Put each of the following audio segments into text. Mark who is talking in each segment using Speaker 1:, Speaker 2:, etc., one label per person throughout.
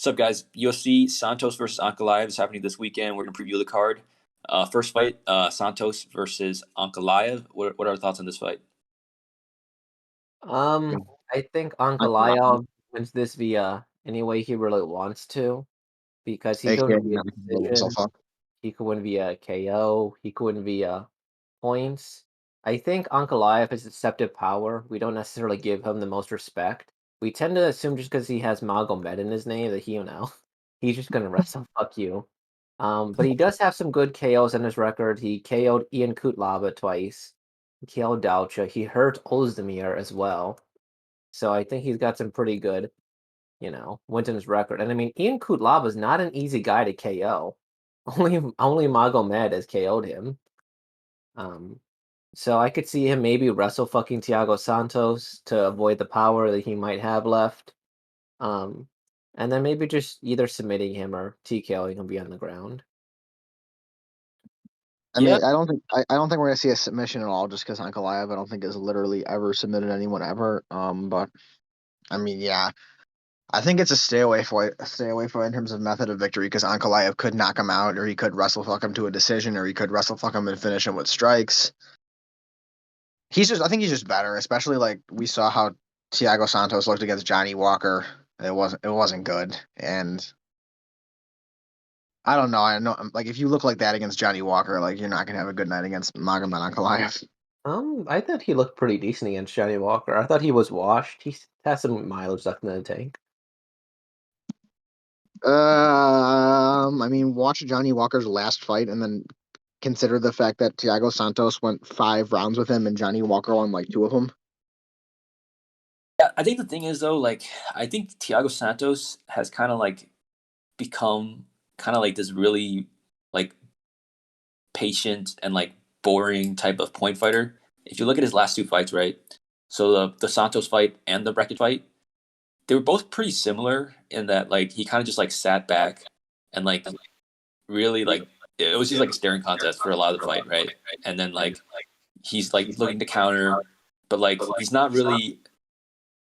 Speaker 1: What's up, guys? UFC Santos versus Ankalaev is happening this weekend. We're going to preview the card. First fight, Santos versus Ankalaev. What are our thoughts on this fight?
Speaker 2: Um, I think Ankalaev wins this via any way he really wants to, because he could
Speaker 3: AKA
Speaker 2: win via
Speaker 3: not blowing himself
Speaker 2: decision,
Speaker 3: up.
Speaker 2: he could win via KO, he could win via points. I think Ankalaev has deceptive power. We don't necessarily give him the most respect. We tend to assume just because he has Magomed in his name that he's just gonna wrestle fuck you. But he does have some good KOs in his record. He KO'd Ian Kutlaba twice. He KO'd Dalcha. He hurt Ozdemir as well. So I think he's got some pretty good, wins in his record. And I mean, Ian Kutlaba is not an easy guy to KO. Only Magomed has KO'd him. Um, so I could see him maybe wrestle fucking Thiago Santos to avoid the power that he might have left. Um, and then maybe just either submitting him or TKOing him be on the ground.
Speaker 3: I mean, I don't think we're gonna see a submission at all, just because Ankalaev I don't think has literally ever submitted anyone ever. But I mean, yeah, I think it's a stay away for in terms of method of victory, because Ankalaev could knock him out, or he could wrestle fuck him to a decision, or he could wrestle fuck him and finish him with strikes. I think he's just better, especially like we saw how Thiago Santos looked against Johnny Walker. It wasn't good, and I don't know. I know, like, if you look like that against Johnny Walker, like, you're not gonna have a good night against Magomed Ankalaev.
Speaker 2: I thought he looked pretty decent against Johnny Walker. I thought he was washed. He has some mileage left in the tank.
Speaker 3: I mean, watch Johnny Walker's last fight, and then consider the fact that Thiago Santos went 5 rounds with him, and Johnny Walker won like 2 of them.
Speaker 1: Yeah, I think the thing is though, like, I think Thiago Santos has kind of like become kind of like this really like patient and like boring type of point fighter. If you look at his last two fights, right? So the Santos fight and the Bracket fight, they were both pretty similar in that like he kind of just like sat back and like really like it was just like a staring contest for a lot of the fight, right? And then like he's like looking to counter, but like he's not really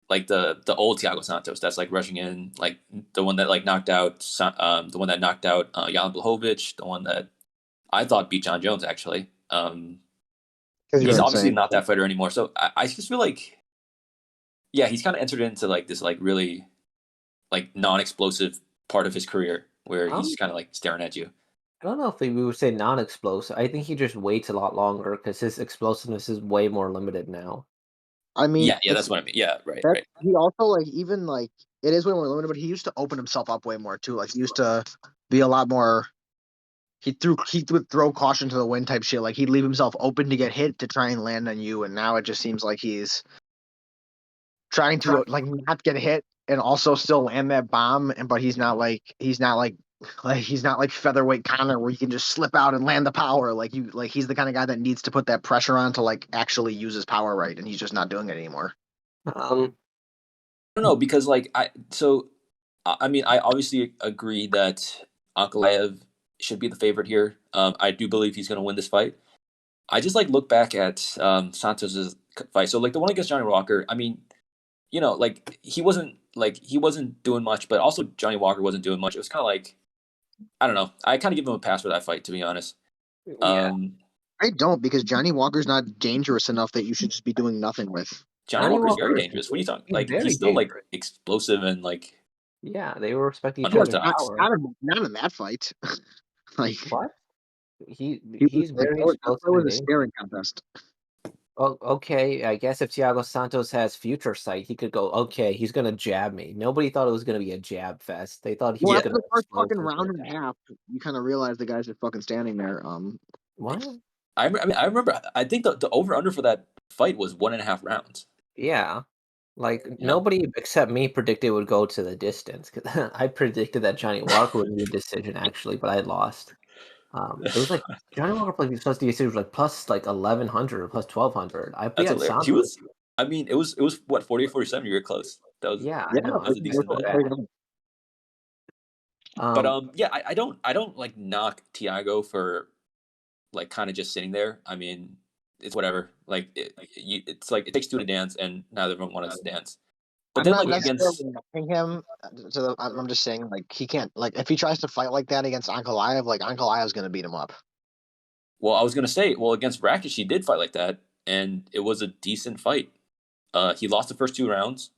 Speaker 1: like the old Thiago Santos that's like rushing in, like the one that like knocked out Jan Blachowicz, the one that I thought beat John Jones actually.
Speaker 3: Because you're
Speaker 1: He's obviously
Speaker 3: insane.
Speaker 1: not that fighter anymore, so I just feel like yeah, he's kind of entered into like this like really like non-explosive part of his career where he's
Speaker 2: Um,
Speaker 1: just kind of like staring at you.
Speaker 2: I don't know if we would say non-explosive. I think he just waits a lot longer because his explosiveness is way more limited now.
Speaker 3: I mean,
Speaker 1: Yeah, that's what I mean. Yeah, right,
Speaker 3: that
Speaker 1: right.
Speaker 3: he also, like, even like, it is way more limited, but he used to open himself up way more too. Like, he used to be a lot more. He would throw caution to the wind type shit. Like, he'd leave himself open to get hit to try and land on you, and now it just seems like he's trying to like not get hit and also still land that bomb. But he's not like featherweight Connor, where you can just slip out and land the power. He's the kind of guy that needs to put that pressure on to like actually use his power right, and he's just not doing it anymore.
Speaker 2: Um,
Speaker 1: I don't know because like I mean I obviously agree that Ankalaev should be the favorite here. I do believe he's going to win this fight. I just like look back at Santos's fight. So like the one against Johnny Walker. I mean, like he wasn't doing much, but also Johnny Walker wasn't doing much. It was kind of like I don't know. I kind of give him a pass for that fight, to be honest.
Speaker 2: yeah,
Speaker 3: I don't, because Johnny Walker's not dangerous enough that you should just be doing nothing with.
Speaker 1: Johnny
Speaker 2: Johnny
Speaker 1: Walker's very
Speaker 2: Walker is
Speaker 1: dangerous. What are you talking?
Speaker 2: he's
Speaker 1: Like
Speaker 2: very
Speaker 1: he's still like
Speaker 2: dangerous.
Speaker 1: explosive and like
Speaker 2: Yeah, they were respecting each other's
Speaker 1: unorthodox.
Speaker 2: power.
Speaker 3: Not in that fight. Like,
Speaker 2: What?
Speaker 3: that
Speaker 2: He's very explosive
Speaker 3: was
Speaker 2: and
Speaker 3: a
Speaker 2: dangerous.
Speaker 3: staring contest.
Speaker 2: Well, okay, I guess if Thiago Santos has future sight, he could go, okay, he's gonna jab me. Nobody thought it was gonna be a jab fest. They thought he
Speaker 3: Well,
Speaker 2: was
Speaker 1: Yeah,
Speaker 3: after
Speaker 2: gonna
Speaker 3: the first
Speaker 2: explode
Speaker 3: fucking
Speaker 2: for
Speaker 3: round
Speaker 2: the
Speaker 3: and a
Speaker 2: attack.
Speaker 3: half, you kind of realize the guy's just fucking standing there.
Speaker 2: What?
Speaker 1: I mean, I remember. I think the over under for that fight was 1.5 rounds.
Speaker 2: Yeah. Like
Speaker 1: You know,
Speaker 2: nobody except me predicted it would go to the distance. 'Cause I predicted that Johnny Walker would be a decision actually, but I lost. It was like Johnny Walker played plus DSC was like plus like 1100 or plus 1200. I
Speaker 1: that's
Speaker 2: bet
Speaker 1: hilarious. He
Speaker 2: Santos.
Speaker 1: was. I mean, it was what 48-47. You were close.
Speaker 2: Yeah, I
Speaker 3: Yeah,
Speaker 2: know.
Speaker 1: That was a
Speaker 2: It
Speaker 1: decent
Speaker 2: wasn't
Speaker 1: bet.
Speaker 2: bad.
Speaker 1: But
Speaker 2: Um,
Speaker 1: yeah, I don't like knock Tiago for like kind of just sitting there. I mean, it's whatever. Like it's like it takes two to dance, and neither of them want us to dance. But
Speaker 3: I'm
Speaker 1: then
Speaker 3: not
Speaker 1: like
Speaker 3: necessarily
Speaker 1: against
Speaker 3: knocking him. I'm just saying, like, he can't, like, if he tries to fight like that against Ankalaev, like, Ankalaev's going to beat him up.
Speaker 1: well, I was gonna say, well, against Rakic he did fight like that, and it was a decent fight. He lost the first 2 rounds,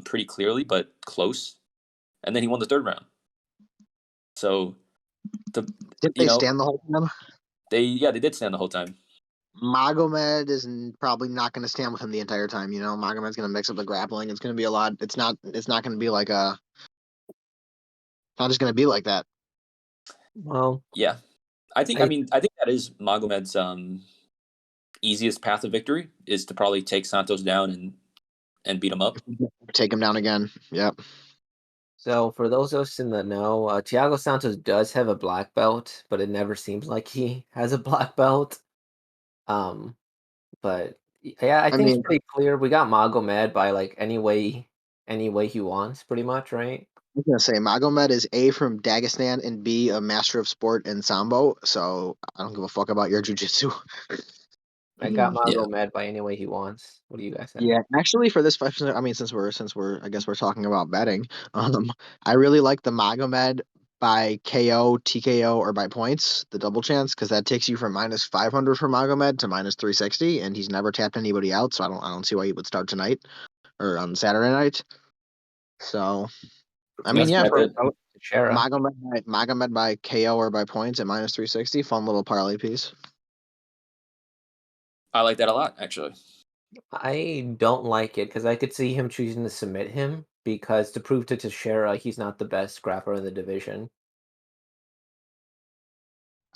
Speaker 1: pretty clearly, but close, and then he won the third round. So the
Speaker 3: Did
Speaker 1: you
Speaker 3: they
Speaker 1: know
Speaker 3: stand the whole time?
Speaker 1: they did stand the whole time.
Speaker 3: Magomed is probably not going to stand with him the entire time. Magomed's going to mix up the grappling. It's going to be a lot. It's not. It's not going to be like a. Not just going to be like that.
Speaker 2: Well,
Speaker 1: Yeah, I
Speaker 2: I
Speaker 1: mean I think that is Magomed's easiest path to victory is to probably take Santos down and beat him up.
Speaker 3: Take him down again. Yep.
Speaker 2: so for those of us in the know, Thiago Santos does have a black belt, but it never seems like he has a black belt. Um, but yeah, I
Speaker 3: I
Speaker 2: think it's
Speaker 3: mean,
Speaker 2: pretty clear. We got Magomed by like any way he wants, pretty much, right?
Speaker 3: I'm going to say Magomed is A from Dagestan and B a master of sport in sambo. So I don't give a fuck about your jujitsu.
Speaker 2: I got
Speaker 1: Yeah,
Speaker 2: Magomed by any way he wants. What do you guys have?
Speaker 3: Yeah, actually, for this fight, I mean, since we're, I guess we're talking about betting. I really like the Magomed by KO, TKO, or by points, the double chance, because that takes you from -500 for Magomed to -360, and he's never tapped anybody out, so I don't see why he would start tonight or on Saturday night. So, I mean,
Speaker 1: that's
Speaker 3: yeah,
Speaker 1: pretty
Speaker 3: for
Speaker 1: good.
Speaker 2: Shara.
Speaker 3: Magomed by KO or by points at -360, fun little parlay piece.
Speaker 1: I like that a lot, actually.
Speaker 2: I don't like it because I could see him choosing to submit him because to prove to Teixeira he's not the best grappler in the division.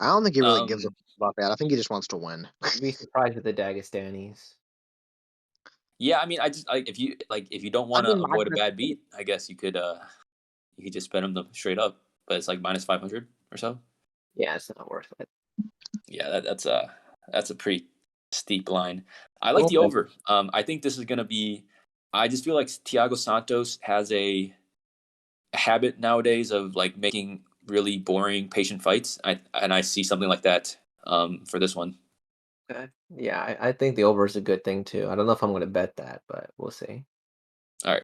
Speaker 3: I don't think he really gives a
Speaker 1: Um,
Speaker 3: fuck about that. I think he just wants to win.
Speaker 2: You'd be surprised with the Dagestanis.
Speaker 1: yeah, I mean, I just if you don't
Speaker 3: I
Speaker 1: want to
Speaker 3: mean,
Speaker 1: avoid a
Speaker 3: Magomed.
Speaker 1: bad beat, I guess you could just bet him the straight up, but it's like -500 or so.
Speaker 2: Yeah, it's not worth it.
Speaker 1: Yeah, that's a pretty steep line. I like the
Speaker 2: Okay.
Speaker 1: over. I think this is gonna be. I just feel like Thiago Santos has a habit nowadays of like making really boring, patient fights. I see something like that for this one.
Speaker 2: Okay. Yeah, I think the over is a good thing too. I don't know if I'm going to bet that, but we'll see.
Speaker 1: All right,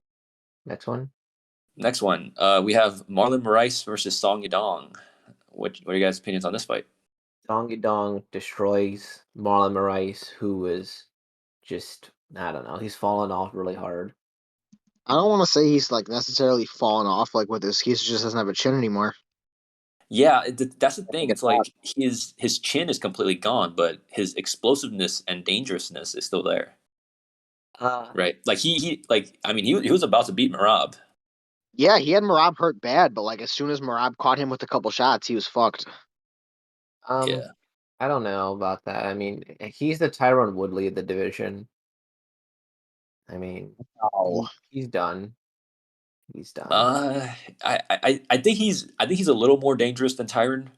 Speaker 2: Next one.
Speaker 1: next one. We have Marlon Moraes versus Song Yadong. What are you guys' opinions on this fight?
Speaker 2: Dong Yadong destroys Marlon Moraes, who is just, I don't know, he's fallen off really hard.
Speaker 3: I don't want to say he's like necessarily fallen off like with his. He just doesn't have a chin anymore.
Speaker 1: Yeah, that's the
Speaker 3: I think
Speaker 1: thing.
Speaker 3: it's
Speaker 1: It's like his chin is completely gone, but his explosiveness and dangerousness is still there.
Speaker 2: Uh,
Speaker 1: Right? Like he like I mean he was about to beat Marab.
Speaker 3: Yeah, he had Marab hurt bad, but like as soon as Marab caught him with a couple shots, he was fucked.
Speaker 2: um,
Speaker 1: Yeah.
Speaker 2: I don't know about that. I mean, he's the Tyrone Woodley of the division. I mean,
Speaker 3: Oh,
Speaker 2: he's done. He's done.
Speaker 1: Uh, I think he's a little more dangerous than Tyron.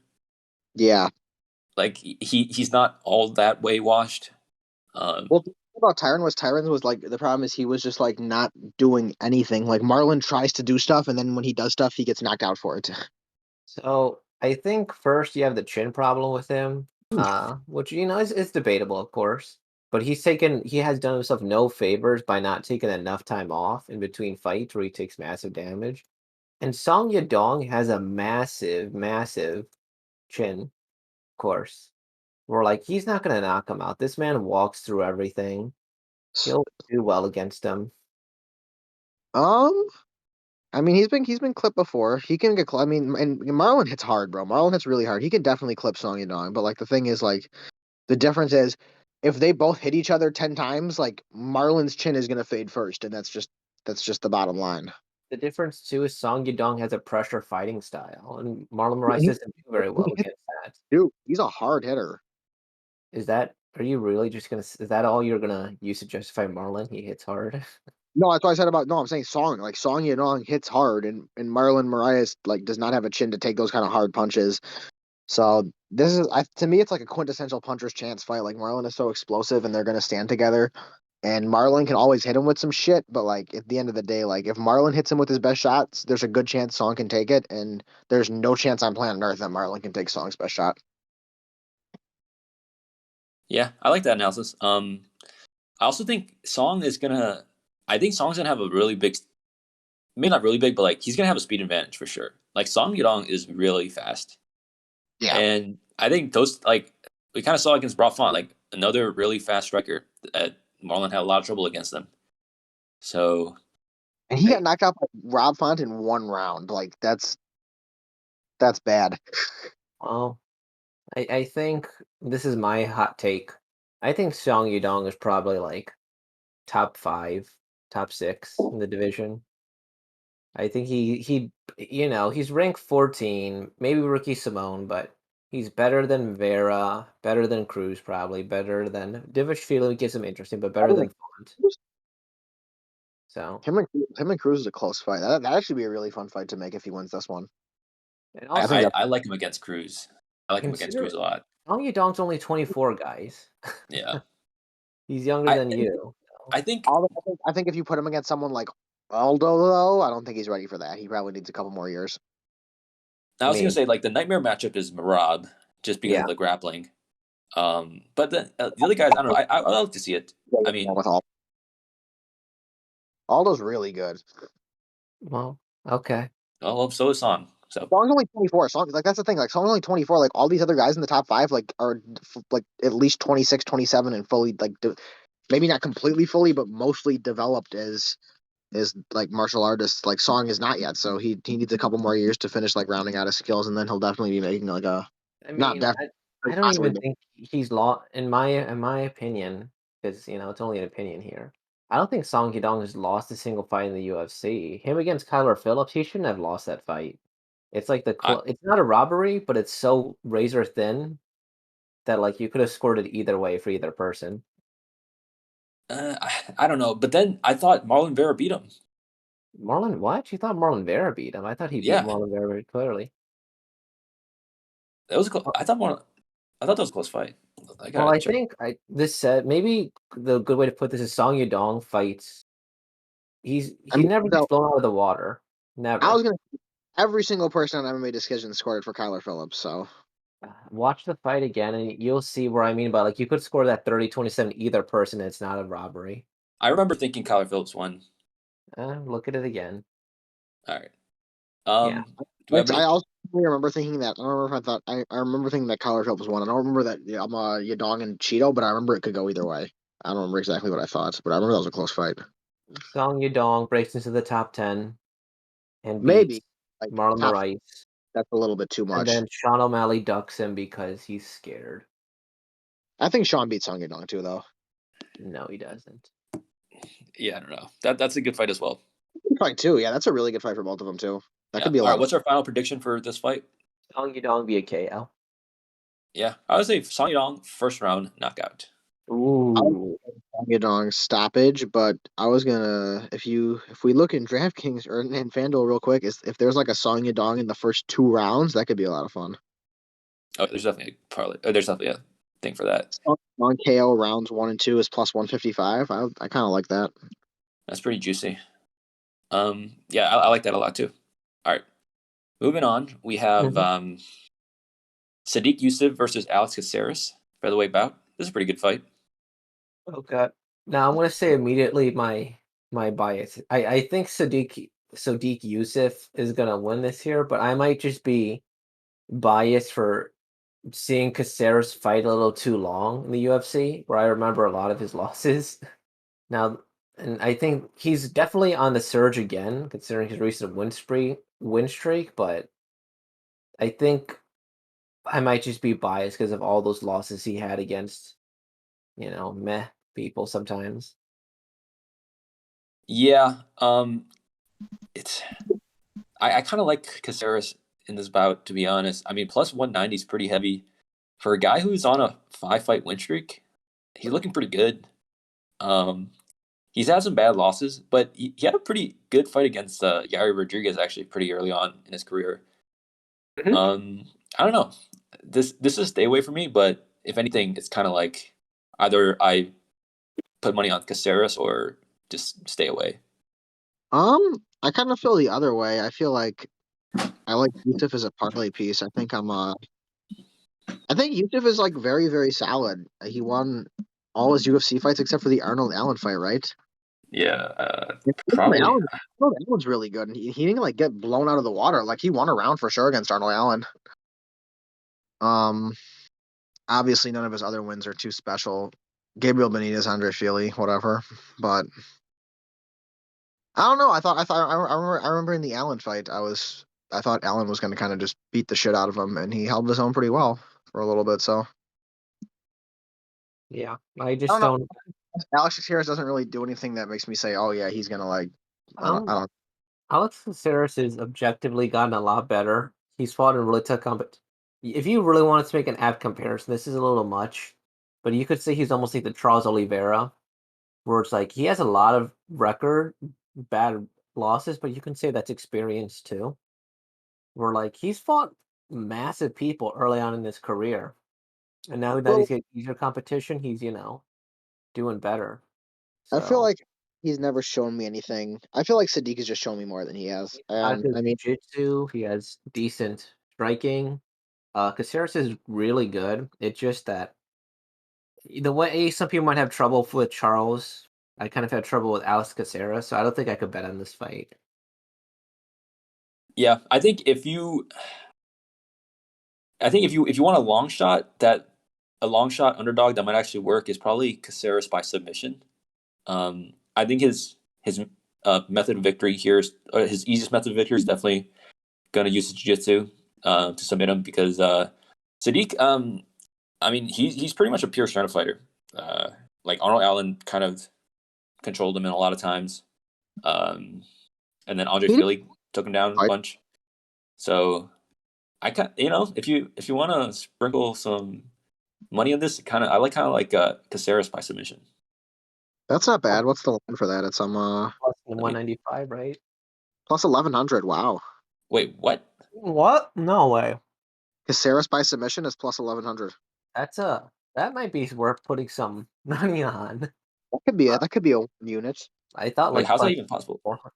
Speaker 3: yeah.
Speaker 1: Like he's not all that way washed. Um,
Speaker 3: Well, the thing about Tyron was like the problem is he was just like not doing anything. Like Marlon tries to do stuff, and then when he does stuff, he gets knocked out for it.
Speaker 2: So I think first you have the chin problem with him, which is debatable, of course. But he has done himself no favors by not taking enough time off in between fights where he takes massive damage. And Song Yadong has a massive, massive chin, of course. We're like, he's not gonna knock him out. This man walks through everything. He'll do well against him.
Speaker 3: Um, I mean he's been clipped before. He can get. I mean, and Marlon hits hard, bro. Marlon hits really hard. He can definitely clip Song Yadong. But like the thing is, like the difference is, if they both hit each other 10 times, like Marlon's chin is gonna fade first, and that's just the bottom line.
Speaker 2: The difference too is Song Yadong has a pressure fighting style, and Marlon Moraes
Speaker 3: He,
Speaker 2: doesn't do very well
Speaker 3: he hits,
Speaker 2: against that.
Speaker 3: dude, he's a hard hitter.
Speaker 2: Are you really just gonna, is that all you're gonna use to justify Marlon? He hits hard.
Speaker 3: No, that's what I said about. No, I'm saying Song Yadong hits hard, and Marlon Moraes like does not have a chin to take those kind of hard punches. So this is, to me, it's like a quintessential puncher's chance fight. Like Marlon is so explosive, and they're gonna stand together. And Marlon can always hit him with some shit, but like at the end of the day, like if Marlon hits him with his best shots, there's a good chance Song can take it, and there's no chance on planet Earth that Marlon can take Song's best shot.
Speaker 1: yeah, I like that analysis. I also think Song is gonna. I think Song's gonna have a really big maybe not really big, but like he's gonna have a speed advantage for sure. Like Song Yadong is really fast,
Speaker 3: Yeah,
Speaker 1: and I think those like we kind of saw against Brock Font, like another really fast striker that Marlon had a lot of trouble against them. So
Speaker 3: and he got knocked out by Rob Font in 1 round. Like that's bad.
Speaker 2: Well, I think this is my hot take. I think Song Yudong is probably like top 5, top 6 in the division. I think he he's ranked 14, maybe rookie Simone, but he's better than Vera, better than Cruz, probably better than Divashvili gets him interesting, but better than Font. So
Speaker 3: Him and Cruz is a close fight. That'd actually be a really fun fight to make if he wins this one.
Speaker 2: and
Speaker 3: I
Speaker 2: also
Speaker 3: think
Speaker 1: I like him against Cruz. I like him against
Speaker 2: consider
Speaker 1: Cruz a lot.
Speaker 2: Song Yudong's only 24, guys.
Speaker 1: Yeah,
Speaker 2: He's younger
Speaker 1: I
Speaker 2: than you.
Speaker 1: I think
Speaker 3: I think if you put him against someone like Aldo, though, I don't think he's ready for that. He probably needs a couple more years.
Speaker 1: I
Speaker 2: I
Speaker 1: was gonna
Speaker 2: mean,
Speaker 1: say like the nightmare matchup is Marab just because
Speaker 2: yeah.
Speaker 1: of the grappling. But the other guys, I don't know. I like to see it. I mean,
Speaker 3: With Aldo's really good.
Speaker 2: Well, okay.
Speaker 1: well, so is Song. So
Speaker 3: Song's only 24. Song, like that's the thing. Like Song's only 24. Like all these other guys in the top 5, like are like at least 26, 27, and fully like maybe not completely fully, but mostly developed as like martial artists. Like Song is not yet, so he needs a couple more years to finish like rounding out his skills, and then he'll definitely be making like a
Speaker 2: I
Speaker 3: not
Speaker 2: mean,
Speaker 3: definitely
Speaker 2: I don't
Speaker 3: possibly.
Speaker 2: even think he's lost in my opinion, because it's only an opinion here. I don't think Song Yudong has lost a single fight in the UFC. Him against Kyler Phillips, he shouldn't have lost that fight. It's like
Speaker 1: I
Speaker 2: it's not a robbery, but it's so razor thin that like you could have scored it either way for either person.
Speaker 1: I don't know. But then I thought Marlon Vera beat him.
Speaker 2: Marlon, what? You thought Marlon Vera beat him? I thought he beat
Speaker 1: Yeah,
Speaker 2: Marlon Vera very clearly.
Speaker 1: that was I thought that was a close fight. I
Speaker 2: Well,
Speaker 1: gotta
Speaker 2: I
Speaker 1: check.
Speaker 2: think this said maybe the good way to put this is Song Yudong fights.
Speaker 3: I
Speaker 2: He
Speaker 3: mean,
Speaker 2: never gets
Speaker 3: so
Speaker 2: blown out of the water.
Speaker 3: I was
Speaker 2: Never.
Speaker 3: gonna every single person on MMA Decision scored for Kyler Phillips. So
Speaker 2: Watch the fight again, and you'll see where I mean by like you could score that 30-27 either person. It's not a robbery.
Speaker 1: I remember thinking Kyler Phillips won.
Speaker 2: Look at it again.
Speaker 1: All right.
Speaker 2: Yeah.
Speaker 1: Do we have
Speaker 3: I
Speaker 1: any?
Speaker 3: also remember thinking that. I don't remember if I thought I remember thinking that Kyler Phillips won. I don't remember that I'm Yadong and Cheeto, but I remember it could go either way. I don't remember exactly what I thought, but I remember that was a close fight.
Speaker 2: Song Yudong breaks into the top 10 and beats
Speaker 3: Maybe like
Speaker 2: Marlon
Speaker 3: top.
Speaker 2: Moraes,
Speaker 3: That's a little bit too
Speaker 2: and
Speaker 3: much.
Speaker 2: then Sean O'Malley ducks him because he's scared.
Speaker 3: I think Sean beat Song Yadong too, though.
Speaker 2: No, he doesn't.
Speaker 1: Yeah, I don't know. That's a good fight as well.
Speaker 3: Good fight too. Yeah, that's a really good fight for both of them too. That
Speaker 1: Yeah.
Speaker 3: could be a
Speaker 1: All right.
Speaker 3: lot of.
Speaker 1: What's our final prediction for this fight?
Speaker 2: Song Yudong via KO.
Speaker 1: Yeah, I would say Song Yadong first round knockout.
Speaker 3: I was
Speaker 2: Ooh.
Speaker 3: Song Yadong stoppage, but I was gonna if we look in DraftKings or in FanDuel real quick, is if there's like a Song Yadong in the first 2 rounds, that could be a lot of fun.
Speaker 1: Oh, there's definitely a parlay. Oh, there's definitely a thing for that.
Speaker 3: On KO rounds 1 and 2 is plus 155. I kind of like that.
Speaker 1: That's pretty juicy. Yeah, I like that a lot too. All right, moving on. We have
Speaker 2: Mhm.
Speaker 1: Sodiq Yusuff versus Alex Caceres featherweight bout. This is a pretty good fight.
Speaker 2: Okay. Now I'm gonna say immediately my bias. I think Sodiq Yusuff is gonna win this here, but I might just be biased for seeing Caceres fight a little too long in the UFC, where I remember a lot of his losses. Now, and I think he's definitely on the surge again, considering his recent win streak. But I think I might just be biased because of all those losses he had against, meh people sometimes.
Speaker 1: Yeah, it's I kind of like Caceres in this bout, to be honest. I mean, plus 190 is pretty heavy for a guy who's on a 5 fight win streak. He's looking pretty good. Um, he's had some bad losses, but he had a pretty good fight against Yair Rodriguez actually pretty early on in his career.
Speaker 2: Mhm.
Speaker 1: I don't know. This is a stay away for me, but if anything, it's kind of like either I put money on Caceres or just stay away.
Speaker 3: I kind of feel the other way. I feel like I like Yusuf as a parlay piece. I think Yusuf is like very, very solid. He won all his UFC fights except for the Arnold Allen fight, right?
Speaker 1: Probably.
Speaker 3: Allen's really good, and he didn't like get blown out of the water. Like he won a round for sure against Arnold Allen. Um, Obviously none of his other wins are too special. Gabriel Benitez, Andre Fili, whatever. But I don't know. I remember in the Allen fight, I thought Allen was going to kind of just beat the shit out of him, and he held his own pretty well for a little bit. So
Speaker 2: Yeah, I
Speaker 3: I
Speaker 2: just
Speaker 3: don't know.
Speaker 2: don't.
Speaker 3: Alex Caceres doesn't really do anything that makes me say, "Oh yeah, he's gonna like." I
Speaker 2: Um,
Speaker 3: don't.
Speaker 2: Alex Caceres has objectively gotten a lot better. He's fought in really tough competition. If you really wanted to make an apt comparison, this is a little much, but you could say he's almost like the Charles Oliveira, where it's like he has a lot of record bad losses, but you can say that's experience too. Where like he's fought massive people early on in his career, and now that
Speaker 3: Well,
Speaker 2: he's getting easier competition, he's doing better.
Speaker 3: I feel
Speaker 2: So
Speaker 3: like he's never shown me anything. I feel like Sadiq has just shown me more than he has.
Speaker 2: got good
Speaker 3: I mean,
Speaker 2: jiu-jitsu. He has decent striking. Caceres is really good. It's just that the way some people might have trouble with Charles, I kind of had trouble with Alex Caceres, so I don't think I could bet on this fight.
Speaker 1: Yeah, I think if you want a long shot underdog that might actually work is probably Caceres by submission. I think his method of victory here is his easiest method of victory is definitely going to use his jiu-jitsu to submit him because Sadiq, I mean he's pretty much a pure strength fighter. Like Arnold Allen kind of controlled him in a lot of times, and then Andre
Speaker 3: he didn't
Speaker 1: Fili took him down a
Speaker 3: fight.
Speaker 1: bunch. So I can if you want to sprinkle some money on this, I like Caceres by submission.
Speaker 3: That's not bad. What's the line for that? It's
Speaker 2: Plus the
Speaker 1: Let me
Speaker 2: 195, right?
Speaker 3: plus 1100. Wow.
Speaker 1: wait. What?
Speaker 2: What? No way.
Speaker 3: Caceres by submission is plus 1100.
Speaker 2: That's that might be worth putting some money on.
Speaker 3: That could be
Speaker 2: Uh,
Speaker 3: it. That could be a unit.
Speaker 2: I thought
Speaker 1: Wait,
Speaker 2: like
Speaker 1: how's that
Speaker 2: plus
Speaker 1: even possible?
Speaker 2: 400.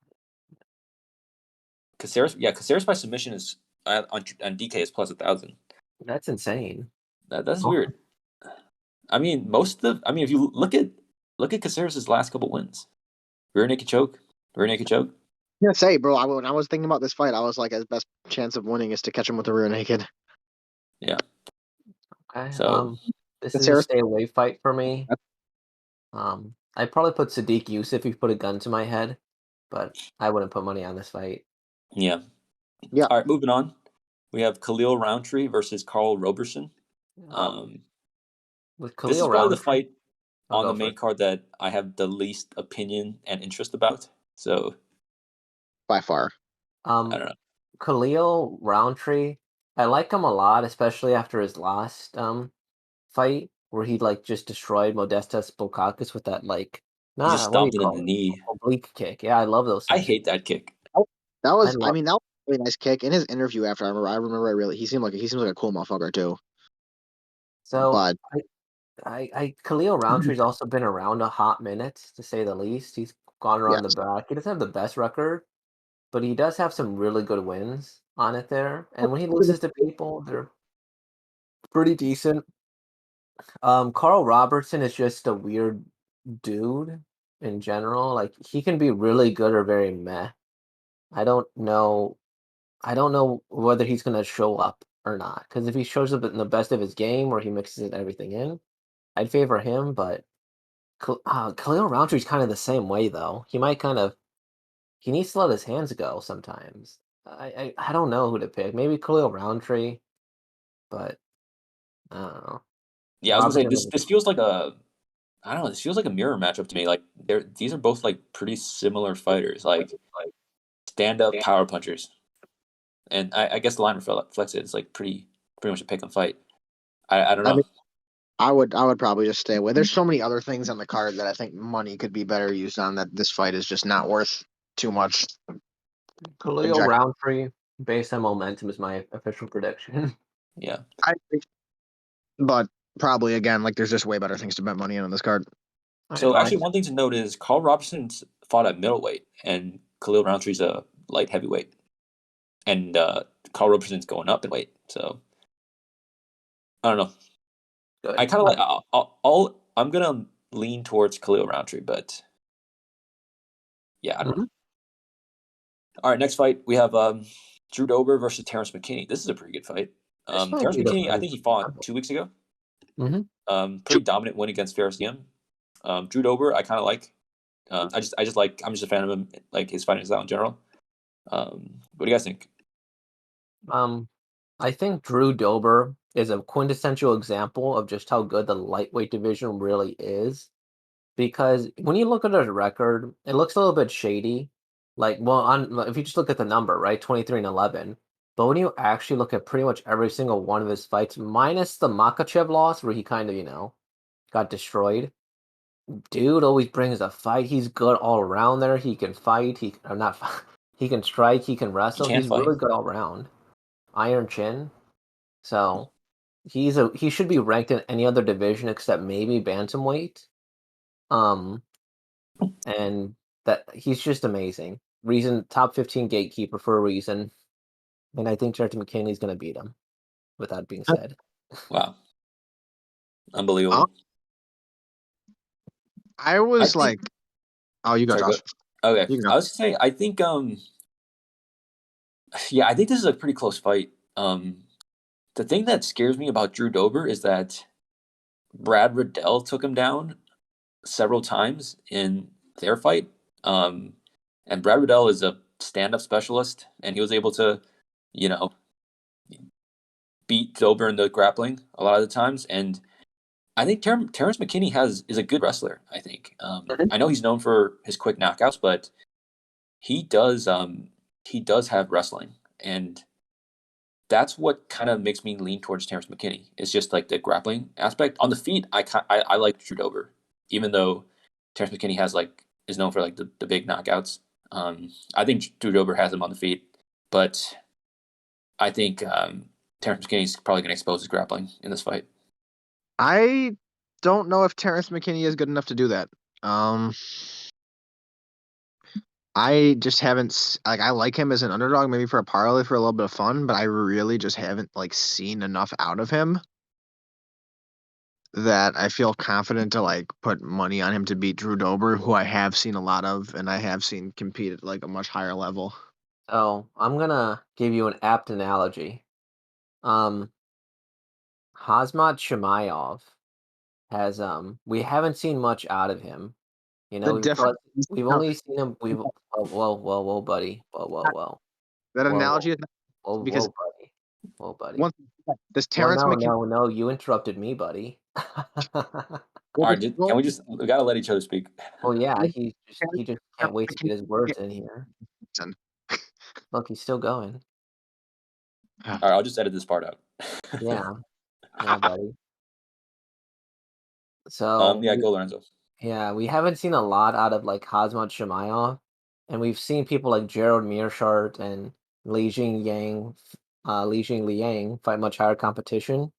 Speaker 1: Caceres by submission is on DK is plus 1,000.
Speaker 2: That's insane.
Speaker 1: That's
Speaker 2: Oh,
Speaker 1: weird. I mean, if you look at Caceres' last couple wins, rear naked choke, rear naked choke.
Speaker 3: I'm gonna say, bro, when I was thinking about this fight, I was like, his best chance of winning is to catch him with the rear naked.
Speaker 1: Yeah.
Speaker 2: okay.
Speaker 1: So
Speaker 2: This is a
Speaker 3: Caceres.
Speaker 2: stay away fight for me. I'd probably put Sadiq Yusuff if you put a gun to my head, but I wouldn't put money on this fight.
Speaker 1: yeah.
Speaker 3: Yeah,
Speaker 1: All right, moving on. We have Khalil Rountree versus Karl Roberson.
Speaker 2: Um, with
Speaker 1: This is
Speaker 2: Khalil
Speaker 1: probably the
Speaker 2: Rountree,
Speaker 1: fight
Speaker 2: I'll
Speaker 1: on the
Speaker 2: go for
Speaker 1: main
Speaker 2: it.
Speaker 1: card that I have the least opinion and interest about. So
Speaker 3: by far.
Speaker 1: I
Speaker 2: Um,
Speaker 1: don't know.
Speaker 2: Khalil Rountree, I like him a lot, especially after his last fight where he like just destroyed Modestas Bukakas with that like
Speaker 1: He just
Speaker 2: not what do you
Speaker 1: stomped him in
Speaker 2: call
Speaker 1: the
Speaker 2: it?
Speaker 1: knee.
Speaker 2: Oblique kick. Yeah, I love those
Speaker 1: I
Speaker 2: things.
Speaker 1: hate that kick.
Speaker 3: That
Speaker 2: I
Speaker 3: was, I
Speaker 2: love
Speaker 3: mean, that was a really nice kick. In his interview after, I really, he seems like a cool motherfucker too.
Speaker 2: so
Speaker 3: But
Speaker 2: I Khalil Rountree's also been around a hot minute, to say the least. He's gone around the
Speaker 3: yes,
Speaker 2: back. He doesn't have the best record, but he does have some really good wins on it there. And when he loses to people, they're pretty decent. Carl Robertson is just a weird dude in general. Like he can be really good or very meh. I don't know. I don't know whether he's gonna show up or not. Because if he shows up in the best of his game, where he mixes everything in, I'd favor him. But Khalil Rountree's kind of the same way, though. He needs to let his hands go sometimes. I don't know who to pick. Maybe Khalil Rountree, but I don't know.
Speaker 1: Yeah, I was gonna say
Speaker 2: Robertson.
Speaker 1: this feels like a I don't know. This feels like a mirror matchup to me. Like these are both like pretty similar fighters, like stand up power punchers. And I guess the line reflects it. It's like pretty much a pick and fight. I don't
Speaker 3: I
Speaker 1: know.
Speaker 3: mean, I would probably just stay away. There's so many other things on the card that I think money could be better used on. That this fight is just not worth too much
Speaker 2: Khalil
Speaker 3: inject.
Speaker 2: Rountree, based on momentum, is my official prediction.
Speaker 1: Yeah.
Speaker 3: I think, but probably again, like there's just way better things to bet money on this card.
Speaker 2: I
Speaker 1: So
Speaker 2: like
Speaker 1: actually, one thing to note is Carl Roberson's fought at middleweight, and Khalil Rountree's a light heavyweight, and Carl Roberson's going up in weight. So I don't know. I
Speaker 2: good.
Speaker 1: kind of like. I'm gonna lean towards Khalil Rountree, but Yeah, I don't know.
Speaker 2: Mhm.
Speaker 1: All right, next fight we have Drew Dober versus Terrance McKinney. This is a pretty good fight.
Speaker 2: This might
Speaker 1: Terrance
Speaker 2: be the
Speaker 1: McKinney, I
Speaker 2: fight.
Speaker 1: think he fought 2 weeks ago.
Speaker 2: Mm-hmm.
Speaker 1: Pretty dominant win against Ferris Guillem. Drew Dober, I kind of like. I'm just a fan of him, like his fighting style in general. What do you guys think?
Speaker 2: I think Drew Dober is a quintessential example of just how good the lightweight division really is. Because when you look at his record, it looks a little bit shady. Like, well, if you just look at the number, right, 23-11. But when you actually look at pretty much every single one of his fights, minus the Makachev loss, where he kind of, got destroyed, dude always brings a fight. He's good all around there. He can fight. Or not. He can strike. He can
Speaker 1: He
Speaker 2: wrestle.
Speaker 1: can
Speaker 2: He's
Speaker 1: fight.
Speaker 2: really good all around. Iron chin. So he should be ranked in any other division except maybe bantamweight. And that he's just amazing. Top 15 gatekeeper for a reason. And I think Terrance McKinney's going to beat him. With that being said,
Speaker 1: Wow, unbelievable.
Speaker 3: I was
Speaker 1: think,
Speaker 3: like, oh, you go,
Speaker 1: sorry,
Speaker 3: Josh.
Speaker 1: Okay,
Speaker 3: You can
Speaker 1: I
Speaker 3: go.
Speaker 1: was gonna say I think I think this is a pretty close fight. The thing that scares me about Drew Dober is that Brad Riddell took him down several times in their fight. And Brad Riddell is a stand-up specialist, and he was able to, you know, beat Dober in the grappling a lot of the times. And I think Terrance McKinney is a good wrestler. I think. I know he's known for his quick knockouts, but he does have wrestling, and that's what kind of makes me lean towards Terrance McKinney. It's just like the grappling aspect. On the feet, I like Drew Dober, even though Terrance McKinney is known for like the big knockouts. I think Drew Dober has him on the feet, but I think Terrance McKinney's probably going to expose his grappling in this fight.
Speaker 3: I don't know if Terrance McKinney is good enough to do that. I just haven't I like him as an underdog, maybe for a parlay for a little bit of fun, but I really just haven't seen enough out of him that I feel confident to put money on him to beat Drew Dober, who I have seen a lot of and I have seen compete at a much higher level.
Speaker 2: so I'm gonna give you an apt analogy. Hazmat Shemayov has we haven't seen much out of him.
Speaker 3: The difference,
Speaker 2: We've only seen him. Whoa, buddy. Whoa.
Speaker 3: that analogy is because
Speaker 2: Buddy. Whoa, buddy.
Speaker 3: once this
Speaker 2: Well,
Speaker 3: Terrance McKinney.
Speaker 2: no, you interrupted me, buddy.
Speaker 1: All right, we gotta let each other speak.
Speaker 2: Oh yeah, he just can't wait to get his words in here. Look, he's still going.
Speaker 1: All right, I'll just edit this part out.
Speaker 2: Yeah, buddy. So
Speaker 1: yeah, go Lorenzo.
Speaker 2: yeah, we haven't seen a lot out of Hazmat Shemayov, and we've seen people like Gerald Mearshart and Li Jingliang fight much higher competition.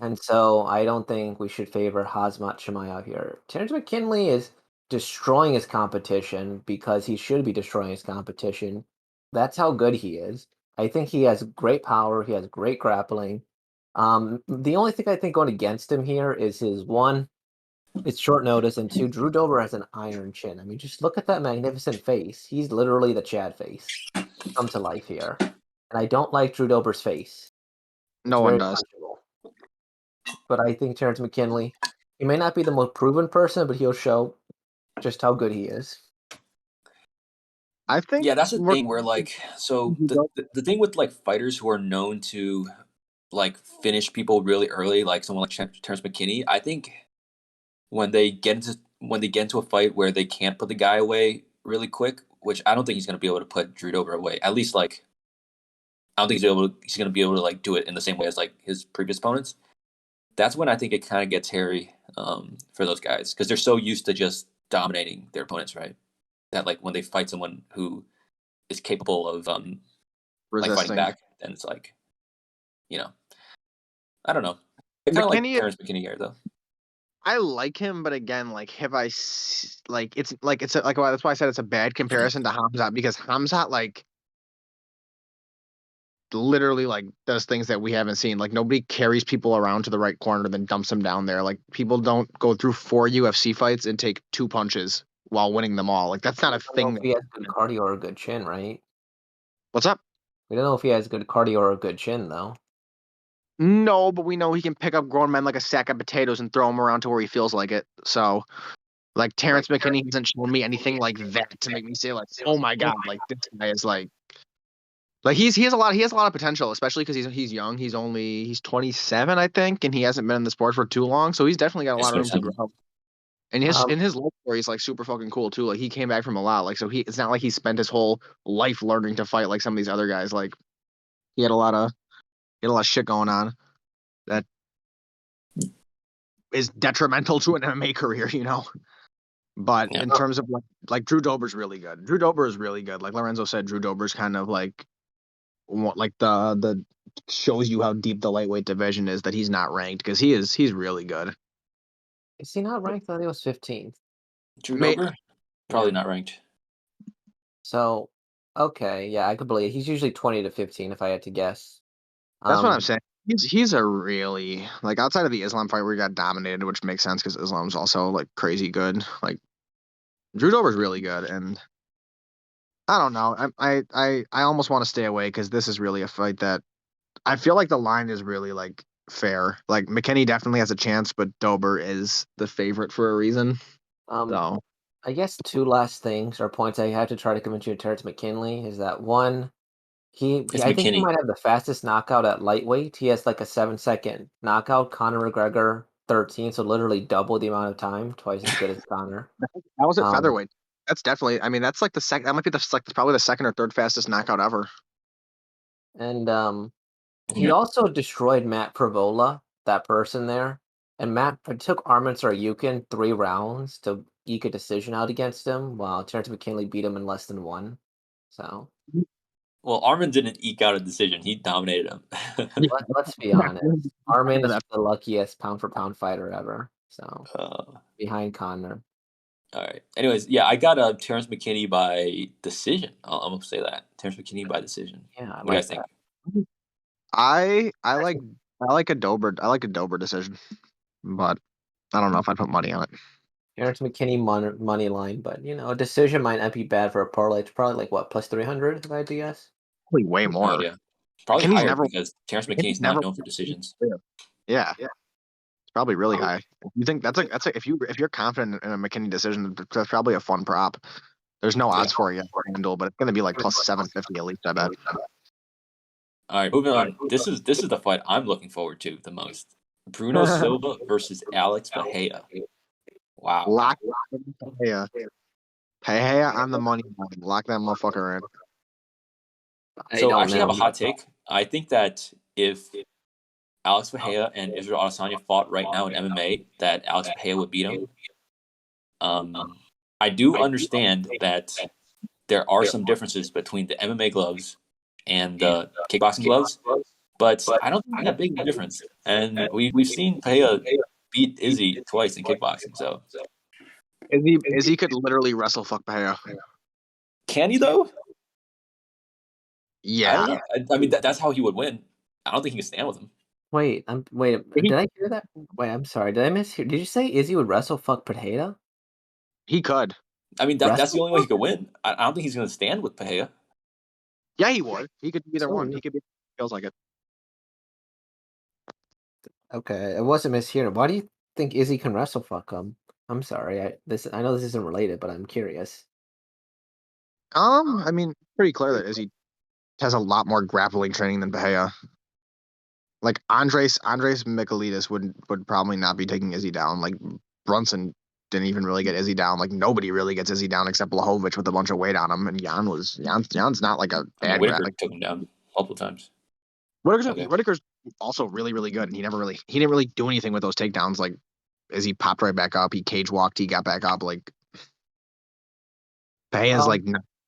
Speaker 2: And so I don't think we should favor Hazmat Shemayov here. Terrance McKinley is destroying his competition because he should be destroying his competition. That's how good he is. I think he has great power. He has great grappling. The only thing I think going against him here is it's short notice, and two, Drew Dober has an iron chin. I mean, just look at that magnificent face. He's literally the Chad face come to life here. And I don't like Drew Dober's face.
Speaker 3: No one does.
Speaker 2: But I think Terrance McKinley, he may not be the most proven person, but he'll show just how good he is.
Speaker 3: I think
Speaker 1: that's the thing where so the thing with fighters who are known to finish people really early, like someone like Terrance McKinney, I think when they get into a fight where they can't put the guy away really quick, which I don't think he's going to be able to put Drew Dober away. At least I don't think he's going to be able to do it in the same way as his previous opponents. That's when I think it kind of gets hairy for those guys, because they're so used to just dominating their opponents, right? That when they fight someone who is capable of fighting back, then it's I don't know. I kind of like Terrance McKinney here, though.
Speaker 3: I like him, but again, have I that's why I said it's a bad comparison to Hamzat, because Hamzat literally does things that we haven't seen. Nobody carries people around to the right corner then dumps them down there. People don't go through 4 UFC fights and take 2 punches while winning them all. Like that's not a
Speaker 2: We don't know
Speaker 3: thing.
Speaker 2: if he has good cardio or a good chin, right?
Speaker 3: What's up?
Speaker 2: We don't know if he has good cardio or a good chin, though.
Speaker 3: No, but we know he can pick up grown men like a sack of potatoes and throw them around to where he feels like it. So, like Terrance McKinney hasn't shown me anything like that to make me say like, oh my god, like this guy is like he has a lot of potential, especially because he's young. He's 27, I think, and he hasn't been in the sport for too long. So he's definitely got a
Speaker 1: It's
Speaker 3: lot of room to
Speaker 1: 27.
Speaker 3: grow. And his
Speaker 2: Um,
Speaker 3: in his life story is like super fucking cool too. Like he came back from a lot. Like so it's not like he spent his whole life learning to fight like some of these other guys. Like he had a lot of shit going on that is detrimental to an MMA career, you know. But
Speaker 1: Yeah.
Speaker 3: in terms of like Drew Dober's really good. Drew Dober is really good. Like Lorenzo said, Drew Dober's kind of like the shows you how deep the lightweight division is that he's not ranked because he's really good.
Speaker 2: is he not ranked? I think it was 15th.
Speaker 1: Drew Dober? Probably
Speaker 2: Yeah.
Speaker 1: not ranked.
Speaker 2: So, okay, yeah, I could believe he's usually 20 to 15 if I had to guess.
Speaker 3: That's what I'm saying. He's a really like outside of the Islam fight where he got dominated, which makes sense because Islam's also like crazy good. Like Drew Dober's really good, and I don't know. I almost want to stay away because this is really a fight that I feel like the line is really like fair. Like McKinney definitely has a chance, but Dober is the favorite for a reason. So
Speaker 2: I guess two last things or points I have to try to convince you to Terrance McKinley is that one,
Speaker 1: It's
Speaker 2: I think he
Speaker 1: McKinney.
Speaker 2: might have the fastest knockout at lightweight. He has like a 7-second knockout. Conor McGregor 13, so literally double the amount of time, twice as good as Conor.
Speaker 3: how was it
Speaker 2: Um,
Speaker 3: featherweight? That's definitely. I mean, that's like the second. That might be probably the second or third fastest knockout ever.
Speaker 2: and he
Speaker 1: Yeah.
Speaker 2: also destroyed Matt Pravola, that person there. And Matt took Armin Saryukin 3 rounds to eke a decision out against him, while Terrance McKinley beat him in less than 1. So
Speaker 1: Well, Armin didn't eke out a decision. He dominated him.
Speaker 2: let's be honest. Armin is
Speaker 3: That-
Speaker 2: the luckiest pound for pound fighter ever. So
Speaker 1: uh,
Speaker 2: behind Conor.
Speaker 1: all right. Anyways, yeah, I got Terrance McKinney by decision. I'm gonna say that Terrance McKinney by decision.
Speaker 2: Yeah, I
Speaker 1: What do you
Speaker 2: like
Speaker 1: guys think?
Speaker 2: that.
Speaker 3: I like a Dober decision, but I don't know if I'd put money on it.
Speaker 2: Terrance McKinney money line, but a decision might not be bad for a parlay. It's probably like what, plus 300 if I had to guess.
Speaker 3: Probably way
Speaker 1: Oh
Speaker 3: more.
Speaker 1: yeah, probably
Speaker 3: McKinney's
Speaker 1: higher
Speaker 3: never-
Speaker 1: because Terrance
Speaker 3: McKinney's
Speaker 1: McKinney's not
Speaker 3: never-
Speaker 1: known for decisions.
Speaker 3: Yeah. It's probably really high. You think that's if you're confident in a McKinney decision, that's probably a fun prop. There's no odds for it yet for Handle, but it's gonna be like plus 750 at least, I bet.
Speaker 1: All right, moving on. This is the fight I'm looking forward to the most. Bruno Silva versus Alex Bahia. Wow.
Speaker 3: Lock Pereira. Pereira on the money line. Lock that motherfucker in.
Speaker 1: So I actually have a hot take. I think that if Alex Bahia and Israel Adesanya fought right now in MMA, that Alex Bahia would beat him. I do understand that there are some differences between the MMA gloves and the kickboxing gloves, but I don't think that big of a difference. And we've seen Bahia beat Izzy twice in kickboxing. So
Speaker 3: Izzy could literally wrestle fuck Pereira.
Speaker 1: can he though?
Speaker 3: Yeah.
Speaker 1: I don't know. I mean, that's how he would win. I don't think he can stand with him.
Speaker 2: Wait, did I hear that? Wait, I'm sorry. Did I mishear? Did you say Izzy would wrestle fuck Pereira?
Speaker 3: He could.
Speaker 1: I mean, that's the only way he could win. I don't think he's going to stand with Bahia.
Speaker 3: Yeah, he would. He could be either one. He could be. Feels like it.
Speaker 2: Okay, I wasn't mishearing. Why do you think Izzy can wrestle fuck him? I'm sorry. I know this isn't related, but I'm curious.
Speaker 3: I mean, pretty clear that Izzy has a lot more grappling training than Bahia. Like Andres Michailidis would probably not be taking Izzy down. Like Brunson didn't even really get Izzy down. Like nobody really gets Izzy down except Blachowicz with a bunch of weight on him. And Jan's not like a bad guy.
Speaker 1: Whitaker took him down multiple times.
Speaker 3: Whitaker's also really, really good, and he didn't really do anything with those takedowns. Like Izzy popped right back up. He cage walked. He got back up. Like Bahia's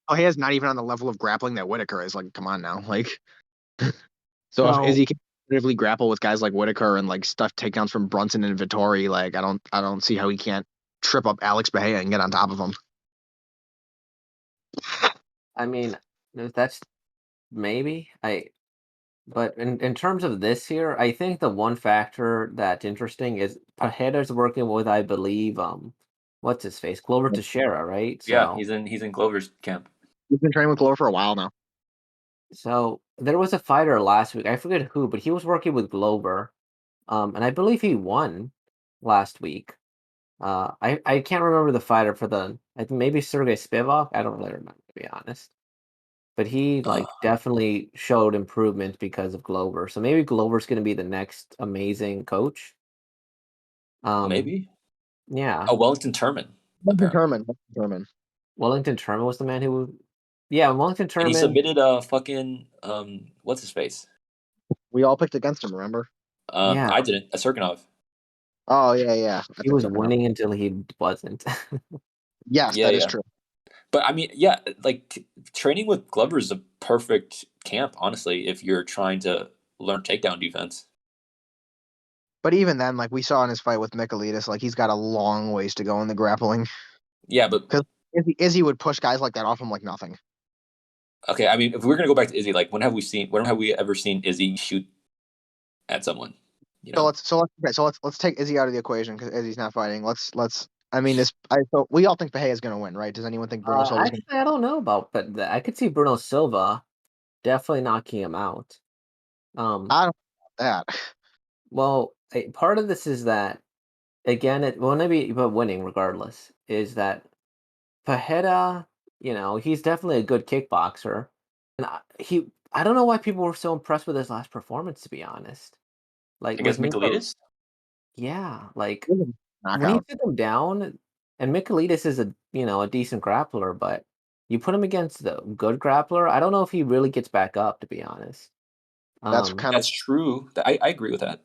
Speaker 3: Bahia's not even on the level of grappling that Whitaker is. Like, come on now. Like, so if Izzy can competitively grapple with guys like Whitaker and like stuff takedowns from Brunson and Vittori, like I don't see how he can't trip up Alex Bahia and get on top of him.
Speaker 2: I mean, that's maybe but in terms of this here, I think the one factor that's interesting is Pereira's working with, I believe, what's his face? Glover Teixeira, right?
Speaker 1: Yeah,
Speaker 2: So
Speaker 1: he's in Glover's camp.
Speaker 3: He's been training with Glover for a while now.
Speaker 2: so there was a fighter last week. I forget who, but he was working with Glover. And I believe he won last week. I can't remember the fighter for I think maybe Sergey Spivak. I don't really remember, to be honest. But he
Speaker 1: Uh,
Speaker 2: definitely showed improvement because of Glover. So maybe Glover's going to be the next amazing coach.
Speaker 1: maybe.
Speaker 2: Yeah,
Speaker 1: Oh, Wellington Turman, apparently.
Speaker 3: Determined.
Speaker 2: Wellington Turman was the man who. Yeah, Wellington
Speaker 1: And he
Speaker 2: Turman.
Speaker 1: submitted a fucking what's his face?
Speaker 3: We all picked against him, remember?
Speaker 2: Yeah,
Speaker 1: I didn't. A Serkinov.
Speaker 3: Oh yeah. I
Speaker 2: he
Speaker 3: think
Speaker 2: was
Speaker 3: so.
Speaker 2: winning until he wasn't.
Speaker 3: Yes,
Speaker 1: Yeah,
Speaker 3: that is
Speaker 1: yeah.
Speaker 3: true.
Speaker 1: But I mean, yeah, like training with Glover is a perfect camp, honestly, if you're trying to learn takedown defense.
Speaker 3: But even then, like we saw in his fight with Michailidis, like he's got a long ways to go in the grappling.
Speaker 1: Yeah, but
Speaker 3: Because Izzy would push guys like that off him like nothing.
Speaker 1: okay, I mean, if we're gonna go back to Izzy, like when have we ever seen Izzy shoot at someone? You know?
Speaker 3: Let's take Izzy out of the equation because Izzy's not fighting. Let's. I mean, so we all think Bahia is going to win, right? Does anyone think Bruno Silva's going
Speaker 2: Actually, I don't know about, but I could see Bruno Silva definitely knocking him out.
Speaker 3: to? I don't know that.
Speaker 2: Well, part of this is that again, it won't be about winning regardless. Is that Pereira? He's definitely a good kickboxer, and I don't know why people were so impressed with his last performance. To be honest, like with
Speaker 1: Against
Speaker 2: Miko,
Speaker 1: Michailidis?
Speaker 2: yeah, like when he
Speaker 3: Knockout.
Speaker 2: took him down, and Michailidis is a decent grappler, but you put him against the good grappler, I don't know if he really gets back up. To be honest,
Speaker 3: That's
Speaker 2: um,
Speaker 3: kind of.
Speaker 1: That's true. I agree with that.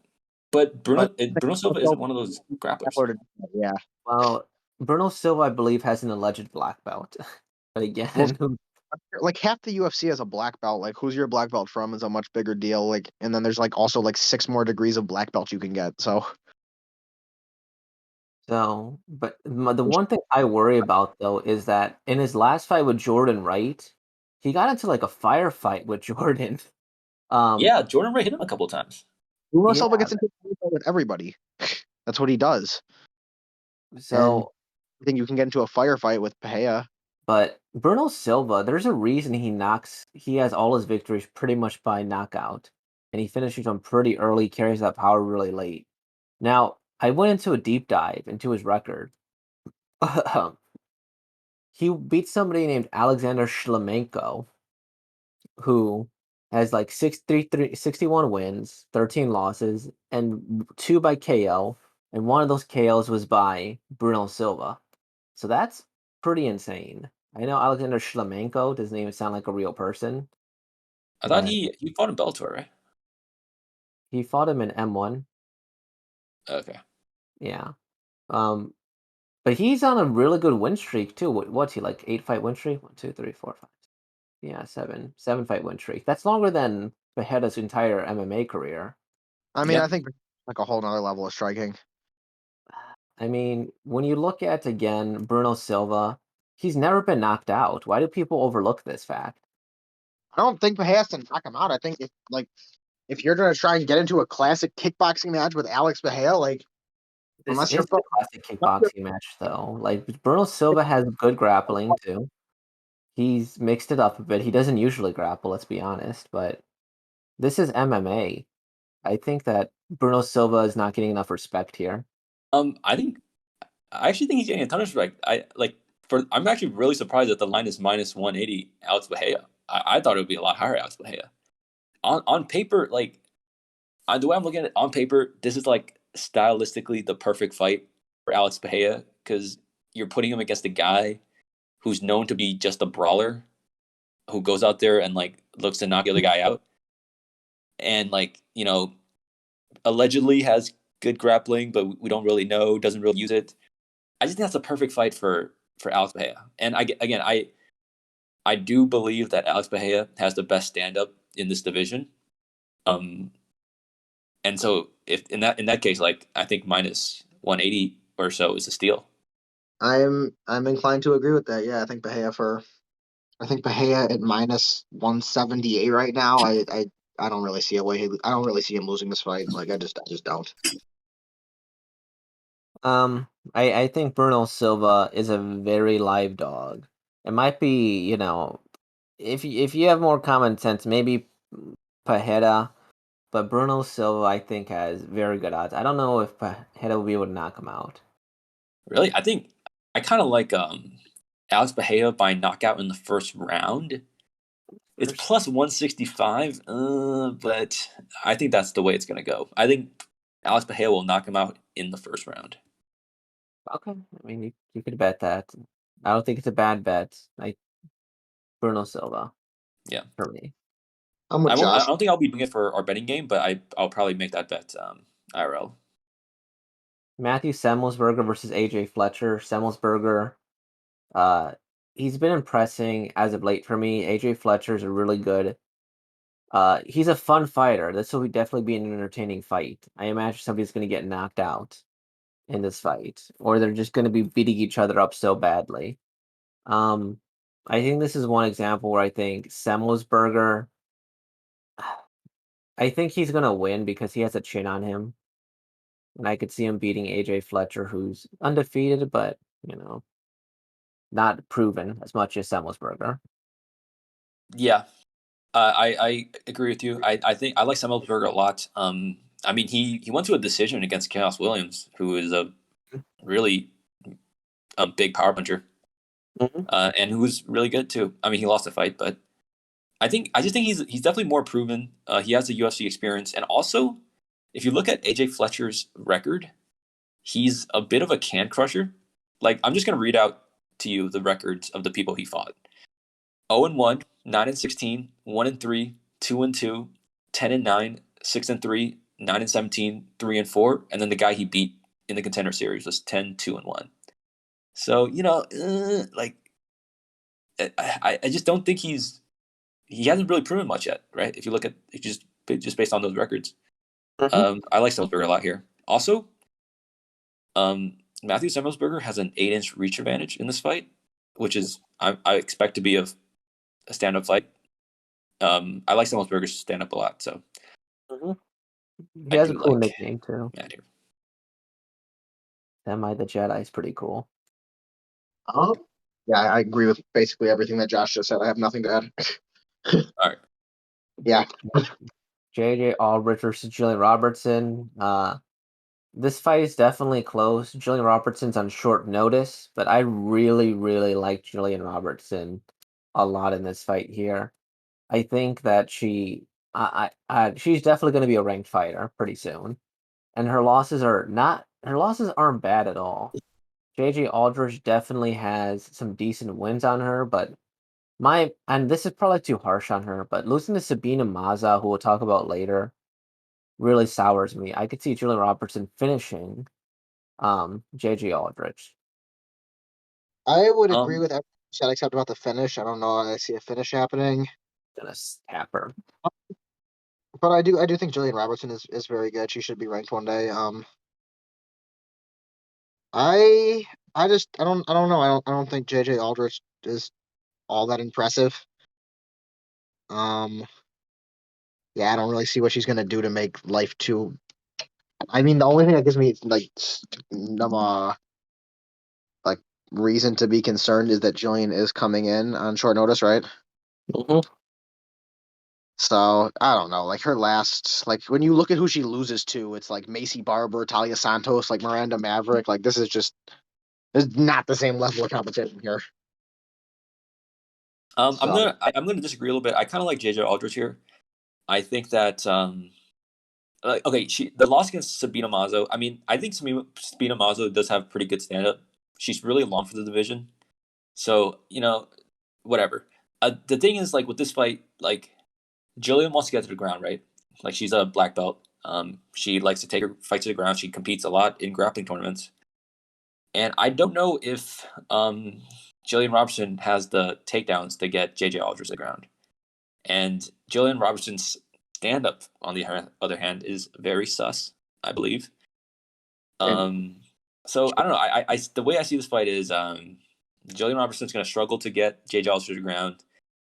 Speaker 1: But
Speaker 3: But
Speaker 1: Bruno Silva isn't one of those grapplers.
Speaker 3: yeah.
Speaker 2: well, Bruno Silva, I believe, has an alleged black belt, but
Speaker 3: Well,
Speaker 2: again,
Speaker 3: like half the UFC has a black belt. Like, who's your black belt from is a much bigger deal. Like, and then there's like also like 6 more degrees of black belt you can get. So
Speaker 2: so, but the one thing I worry about though is that in his last fight with Jordan Wright, he got into like a firefight with Jordan. Um,
Speaker 1: Yeah, Jordan Ray hit him a couple times.
Speaker 3: Bruno
Speaker 2: yeah,
Speaker 3: Silva gets into a fight with everybody. That's what he does. And
Speaker 2: so
Speaker 3: I think you can get into a firefight with Pahea.
Speaker 2: but Bruno Silva, there's a reason he has all his victories pretty much by knockout, and he finishes them pretty early, carries that power really late. Now, I went into a deep dive into his record. He beat somebody named Alexander Shlemenko, who has like 61 wins, 13 losses, and 2 by KO, and one of those KOs was by Bruno Silva. So that's pretty insane. I know Alexander Shlemenko doesn't even sound like a real person,
Speaker 1: I thought
Speaker 2: but
Speaker 1: he fought in Bellator, right?
Speaker 2: he fought him in M1.
Speaker 1: Okay.
Speaker 2: Yeah. Um, but he's on a really good win streak too. What's he like? 8-fight win streak? 1, 2, 3, 4, 5. Yeah, 7-fight win streak. That's longer than Bejeda's entire MMA career.
Speaker 3: I mean,
Speaker 1: Yeah.
Speaker 3: I think like a whole nother level of striking.
Speaker 2: I mean, when you look at again Bruno Silva, he's never been knocked out. Why do people overlook this fact?
Speaker 3: I don't think Pahea has to knock him out. I think if you're gonna try and get into a classic kickboxing match with Alex Pahea, like
Speaker 2: This
Speaker 3: unless you're
Speaker 2: is a classic kickboxing match, though. Like Bruno Silva has good grappling too. He's mixed it up a bit. He doesn't usually grapple, let's be honest, but this is MMA. I think that Bruno Silva is not getting enough respect here.
Speaker 1: I actually think he's getting a ton of respect. I'm actually really surprised that the line is minus 180 Alex Bahia. I thought it would be a lot higher Alex Bahia. On paper, like the way I'm looking at it, on paper, this is like stylistically the perfect fight for Alex Bahia because you're putting him against a guy who's known to be just a brawler, who goes out there and like looks to knock the other guy out, and like allegedly has good grappling, but we don't really know, doesn't really use it. I just think that's a perfect fight for Alex Bahia. And I do believe that Alex Bahia has the best stand up in this division. Um, and so if in that case, like I think minus 180 or so is a steal.
Speaker 3: I'm inclined to agree with that. Yeah, I think Bahia at minus 178 right now. I don't really see a way. I don't really see him losing this fight. Like I just don't.
Speaker 2: I think Bruno Silva is a very live dog. It might be, if you have more common sense, maybe Pajeda, but Bruno Silva I think has very good odds. I don't know if Pajeda will be able to knock him out.
Speaker 1: Really, I think I kind of like Alex Bahia by knockout in the first round. It's
Speaker 2: First.
Speaker 1: plus 165, but I think that's the way it's going to go. I think Alex Bahia will knock him out in the first round.
Speaker 2: Okay, I mean you could bet that. I don't think it's a bad bet. Like Bruno Silva
Speaker 1: Yeah.
Speaker 2: for me.
Speaker 3: I'm with
Speaker 1: I won't. I
Speaker 3: Josh.
Speaker 1: don't think I'll be doing it for our betting game, but I'll probably make that bet IRL.
Speaker 2: Matthew Semelsberger versus AJ Fletcher. Semelsberger, uh, he's been impressing as of late for me. AJ Fletcher's a really good. He's a fun fighter. This will definitely be an entertaining fight. I imagine somebody's going to get knocked out in this fight, or they're just going to be beating each other up so badly. Um, I think this is one example where I think Semelsberger. I think he's going to win because he has a chin on him, and I could see him beating AJ Fletcher, who's undefeated, but not proven as much as Semelsberger.
Speaker 1: Yeah, I agree with you. I think I like Semelsberger a lot. I mean he went to a decision against Chaos Williams, who is a really big power puncher,
Speaker 2: Mhm.
Speaker 1: and who was really good too. I mean he lost the fight, but I just think he's definitely more proven. He has the UFC experience, and also if you look at AJ Fletcher's record, he's a bit of a can crusher. Like I'm just gonna read out to you the records of the people he fought. 0-1, 9-16, 1-3, 2-2, 10-9, 6-3, 9-17, 3-4, and then the guy he beat in the contender series was 10-2-1. So like I just don't think he hasn't really proven much yet, right? If you look at just based on those records,
Speaker 2: Mhm.
Speaker 1: I like Semelsberger a lot here. Also, Matthew Semelsberger has an 8-inch reach advantage in this fight, which is I expect to be a stand-up fight. I like Semelsberger's stand-up a lot, so
Speaker 2: Mhm. He
Speaker 1: I
Speaker 2: has a
Speaker 1: do
Speaker 2: cool
Speaker 1: like
Speaker 2: nickname too.
Speaker 1: Matt here.
Speaker 2: Semi the Jedi is pretty cool.
Speaker 3: Yeah, I agree with basically everything that Josh just said. I have nothing to add.
Speaker 1: All right.
Speaker 3: Yeah,
Speaker 2: JJ Aldrich versus Gillian Robertson. This fight is definitely close. Gillian Robertson's on short notice, but I really, really like Gillian Robertson a lot in this fight here. I think that she's definitely going to be a ranked fighter pretty soon, and her losses aren't bad at all. JJ Aldrich definitely has some decent wins on her, but and this is probably too harsh on her, but losing to Sabina Mazo, who we'll talk about later, really sours me. I could see Julian Robertson finishing JJ Aldrich.
Speaker 3: I would agree
Speaker 1: Um,
Speaker 3: with everything you said except about the finish. I don't know. I see a finish happening,
Speaker 2: Gonna snap her.
Speaker 3: but I do think Jillian Robertson is very good. She should be ranked one day. I I don't know. I don't think JJ Aldrich is all that impressive. Um, yeah, I don't really see what she's gonna do to make life too. I mean, the only thing that gives me like reason to be concerned is that Jillian is coming in on short notice, right?
Speaker 2: Mhm.
Speaker 3: So I don't know. Like her last, like when you look at who she loses to, it's like Macy Barber, Talia Santos, like Miranda Maverick. Like this is not the same level of competition here. So
Speaker 1: I'm gonna disagree a little bit. I kind of like JJ Aldrich here. I think that okay, the loss against Sabina Mazo. I mean, I think Sabina Mazo does have pretty good stand-up. She's really long for the division, so whatever. The thing is, like with this fight, like Gillian wants to get to the ground, right? Like she's a black belt. She likes to take her fight to the ground. She competes a lot in grappling tournaments. And I don't know if Gillian Robertson has the takedowns to get JJ Aldrich to the ground. And Gillian Robertson's stand up, on the other hand, is very sus, I believe.
Speaker 3: and
Speaker 1: So I don't know. The way I see this fight is Gillian Robertson's going to struggle to get JJ Aldrich to the ground.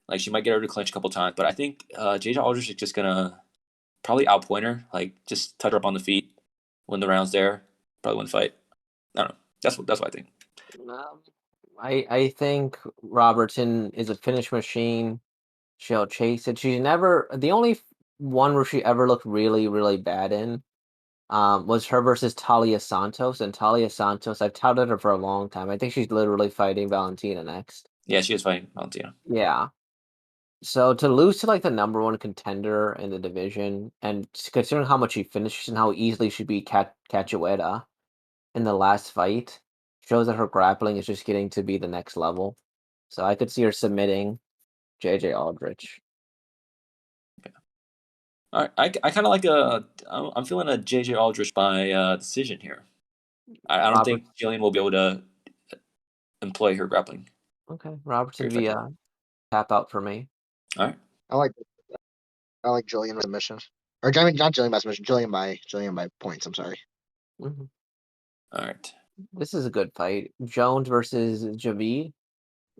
Speaker 1: Like she might get her to clinch a couple times, but I think JJ Aldrich is just going to probably outpoint her, like just touch her up on the feet, win the rounds there, probably win the fight. I don't know. That's what I think.
Speaker 2: Um, I think Robertson is a finish machine. She'll chase it. She's never the only one where she ever looked really, really bad in was her versus Talia Santos. And Talia Santos, I've touted her for a long time. I think she's literally fighting Valentina next.
Speaker 1: Yeah, she is fighting Valentina.
Speaker 2: Yeah. So to lose to like the number one contender in the division, and considering how much she finished and how easily she beat Cachoeira in the last fight, shows that her grappling is just getting to be the next level. So I could see her submitting JJ Aldrich.
Speaker 1: All right, I kind of like I'm feeling a JJ Aldrich by decision here. I don't
Speaker 2: Robert,
Speaker 1: think Gillian will be able to employ her grappling
Speaker 2: okay,
Speaker 1: very
Speaker 2: Robertson
Speaker 1: effectively.
Speaker 2: via tap out for me.
Speaker 1: All right,
Speaker 3: I like Gillian by submission. Or I mean, not Gillian by submission. Gillian by points. I'm sorry.
Speaker 2: Mhm.
Speaker 1: all right.
Speaker 2: This is a good fight. Jones versus Javid.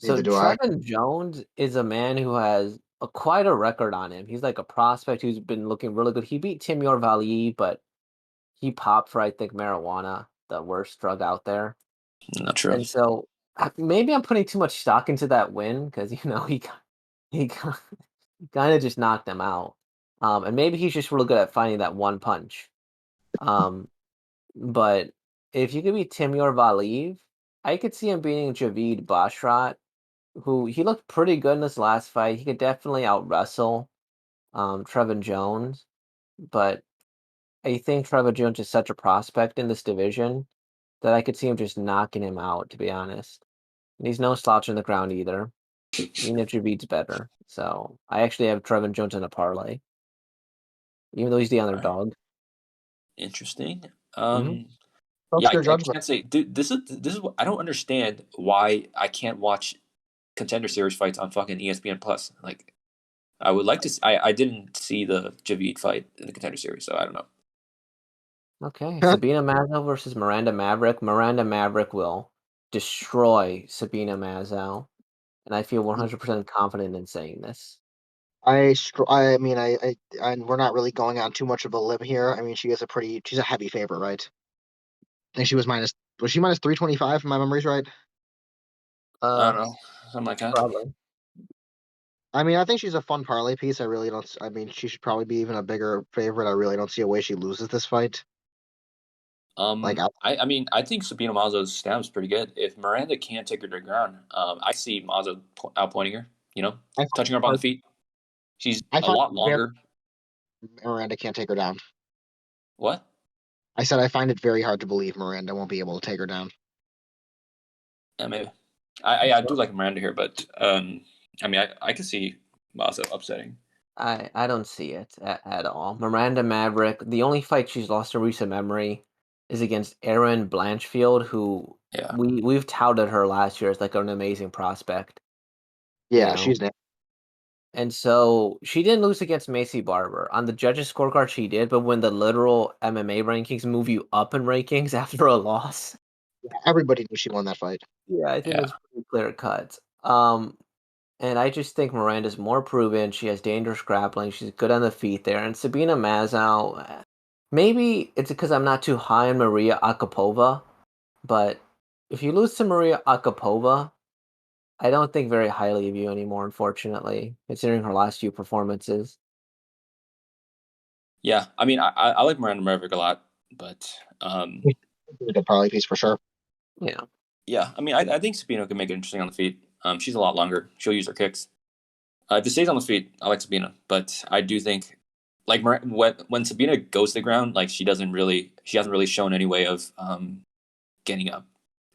Speaker 3: Neither
Speaker 2: So
Speaker 3: do I.
Speaker 2: Trevin Jones is a man who has quite a record on him. He's like a prospect who's been looking really good. He beat Timur Vali, but he popped for I think marijuana, the worst drug out there.
Speaker 1: Not true.
Speaker 2: And so maybe I'm putting too much stock into that win because he kind of just knocked him out. And maybe he's just really good at finding that one punch. Um, but if you could beat Timur Valiyev, I could see him beating Javid Basharat, who he looked pretty good in this last fight. He could definitely out wrestle Trevin Jones, but I think Trevin Jones is such a prospect in this division that I could see him just knocking him out, to be honest. And he's no slouch on the ground either. Even if Javid's better. So I actually have Trevin Jones in a parlay, even though he's the
Speaker 1: All right,
Speaker 2: underdog.
Speaker 1: interesting.
Speaker 2: Hmm.
Speaker 3: Trust
Speaker 1: Yeah,
Speaker 3: your
Speaker 1: I
Speaker 3: judgment.
Speaker 1: can't say, dude. This is what I don't understand why I can't watch Contender Series fights on fucking ESPN Plus. Like, I would like to. I didn't see the Javid fight in the Contender Series, so I don't know.
Speaker 2: Okay, Sabina Mazo versus Miranda Maverick. Miranda Maverick will destroy Sabina Mazo, and I feel 100% confident in saying this.
Speaker 3: I mean, and we're not really going on too much of a limb here. I mean, she's a heavy favorite, right? I think was she minus 325 if my memory's right?
Speaker 1: I
Speaker 2: Uh,
Speaker 1: don't know, something like that.
Speaker 2: Probably.
Speaker 3: I mean, I think she's a fun parlay piece. I really don't. I mean, she should probably be even a bigger favorite. I really don't see a way she loses this fight. Like,
Speaker 1: I mean, I think Sabina Mazo's stam's pretty good. If Miranda can't take her to the ground, I see Mazo outpointing her. You know,
Speaker 3: I
Speaker 1: touching her up on the feet. She's
Speaker 3: I
Speaker 1: a
Speaker 3: find
Speaker 1: lot
Speaker 3: it very
Speaker 1: longer.
Speaker 3: Miranda can't take her down.
Speaker 1: What?
Speaker 3: I said I find it very hard to believe Miranda won't be able to take her down.
Speaker 1: Yeah, maybe. I do like Miranda here, but I mean, I can see Mazo upsetting.
Speaker 2: I don't see it at all. Miranda Maverick, the only fight she's lost in recent memory is against Erin Blanchfield, who
Speaker 1: Yeah.
Speaker 2: we've touted her last year as like an amazing prospect, you
Speaker 3: Yeah,
Speaker 2: know. And so she didn't lose against Macy Barber. On the judges' scorecard, she did, but when the literal MMA rankings move you up in rankings after a loss,
Speaker 3: everybody knew she won that fight.
Speaker 2: yeah, I think
Speaker 1: Yeah.
Speaker 2: it's pretty clear cut. And I just think Miranda's more proven. She has dangerous grappling. She's good on the feet there. And Sabina Mazow, maybe it's because I'm not too high on Maria Akapova, but if you lose to Maria Akapova, I don't think very highly of you anymore, unfortunately, considering her last few performances.
Speaker 1: Yeah. I mean, I like Miranda Maverick a lot, but
Speaker 3: A good parlay piece for sure.
Speaker 2: Yeah.
Speaker 1: yeah. I mean, I think Sabina can make it interesting on the feet. She's a lot longer. She'll use her kicks. If it stays on the feet, I like Sabina, but I do think like when Sabina goes to the ground, like she hasn't really shown any way of getting up.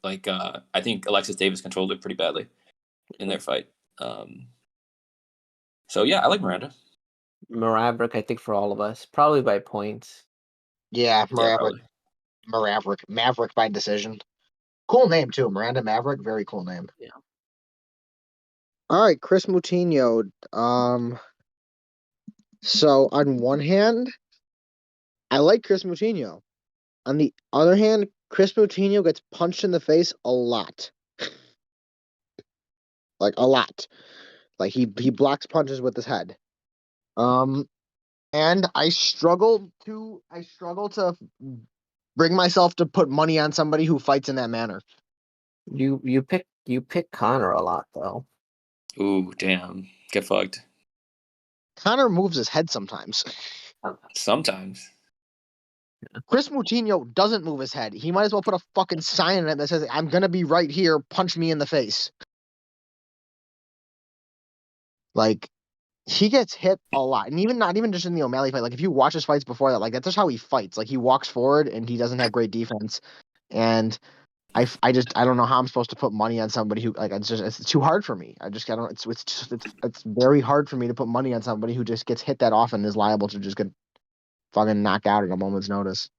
Speaker 1: Like I think Alexis Davis controlled it pretty badly in their fight. Um, so yeah, I like Miranda.
Speaker 2: Maverick, I think for all of us, probably by points.
Speaker 3: Yeah,
Speaker 1: Yeah, probably.
Speaker 3: Maverick by decision. Cool name too, Miranda Maverick. Very cool name.
Speaker 2: Yeah.
Speaker 3: All right, Kris Moutinho. So on one hand, I like Kris Moutinho. On the other hand, Kris Moutinho gets punched in the face a lot. Like a lot. Like he blocks punches with his head. Um, and I struggle to bring myself to put money on somebody who fights in that manner.
Speaker 2: You pick Connor a lot though.
Speaker 1: Ooh, damn. Get fucked.
Speaker 3: Connor moves his head sometimes.
Speaker 1: Sometimes.
Speaker 3: Chris Moutinho doesn't move his head. He might as well put a fucking sign in it that says, "I'm gonna be right here, punch me in the face." Like, he gets hit a lot. And even not even just in the O'Malley fight. Like, if you watch his fights before that, like, that's just how he fights. Like, he walks forward and he doesn't have great defense. And I don't know how I'm supposed to put money on somebody who, like, it's too hard for me. I don't, it's very hard for me to put money on somebody who just gets hit that often and is liable to just get fucking knocked out at a moment's notice.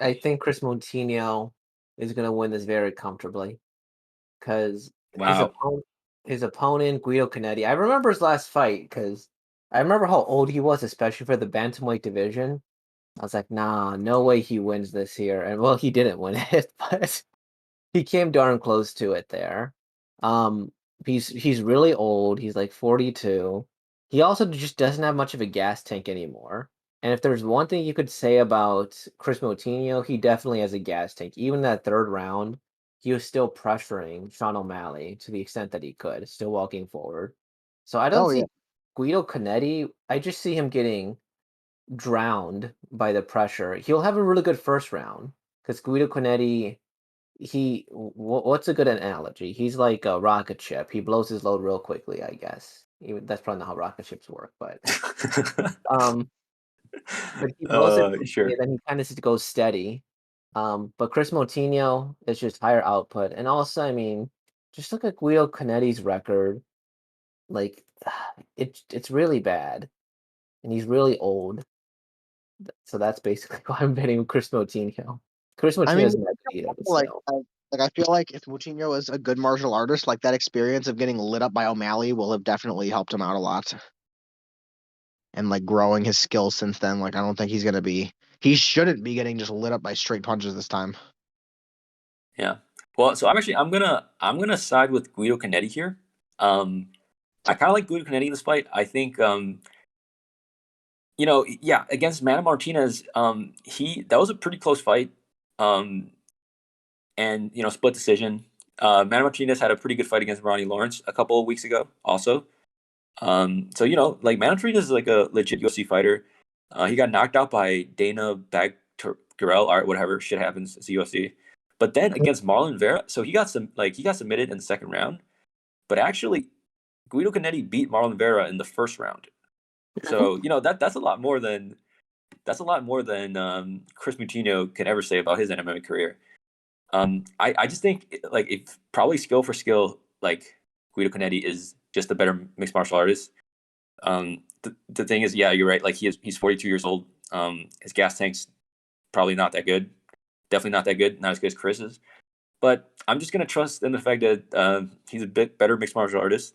Speaker 2: I think Chris Moutinho is going to win this very comfortably because
Speaker 1: Wow.
Speaker 2: his opponent Guido Canetti. I remember his last fight because I remember how old he was, especially for the bantamweight division. I was like, nah, no way he wins this here. And well, he didn't win it, but he came darn close to it there. He's really old. He's like 42. He also just doesn't have much of a gas tank anymore. And if there's one thing you could say about Chris Moutinho, he definitely has a gas tank. Even that third round, he was still pressuring Sean O'Malley to the extent that he could, still walking forward. So I don't
Speaker 3: Oh, yeah.
Speaker 2: see Guido Canetti. I just see him getting drowned by the pressure. He'll have a really good first round because Guido Canetti, what's a good analogy? He's like a rocket ship. He blows his load real quickly, I guess. Even that's probably not how rocket ships work, but um, but he blows it quickly,
Speaker 1: Sure.
Speaker 2: and then he kind of just goes steady. But Chris Moutinho is just higher output, and also, I mean, just look at Guido Canetti's record. Like, it's really bad, and he's really old. So that's basically why I'm betting Chris Moutinho. Chris
Speaker 3: I mean,
Speaker 2: Moutinho's not beat him,
Speaker 3: like,
Speaker 2: so.
Speaker 3: I feel like if Moutinho is a good martial artist, like, that experience of getting lit up by O'Malley will have definitely helped him out a lot. And, like, growing his skills since then. Like, I don't think he shouldn't be getting just lit up by straight punches this time.
Speaker 1: Yeah. Well, so I'm gonna side with Guido Canetti here. I kind of like Guido Canetti in this fight. I think yeah, against Mana Martinez, that was a pretty close fight. And split decision. Mana Martinez had a pretty good fight against Ronnie Lawrence a couple of weeks ago, also. So like Mana Martinez is like a legit UFC fighter. He got knocked out by Dana Bagterel or whatever shit happens. It's the UFC. But then against Marlon Vera, so he got submitted in the second round. But actually, Guido Canetti beat Marlon Vera in the first round. So that's a lot more than Chris Moutinho can ever say about his MMA career. I just think like if probably skill for skill, like Guido Canetti is just a better mixed martial artist. The thing is, yeah, you're right. Like he's 42 years old. His gas tank's probably not that good. Definitely not that good. Not as good as Chris's. But I'm just gonna trust in the fact that he's a bit better mixed martial artist.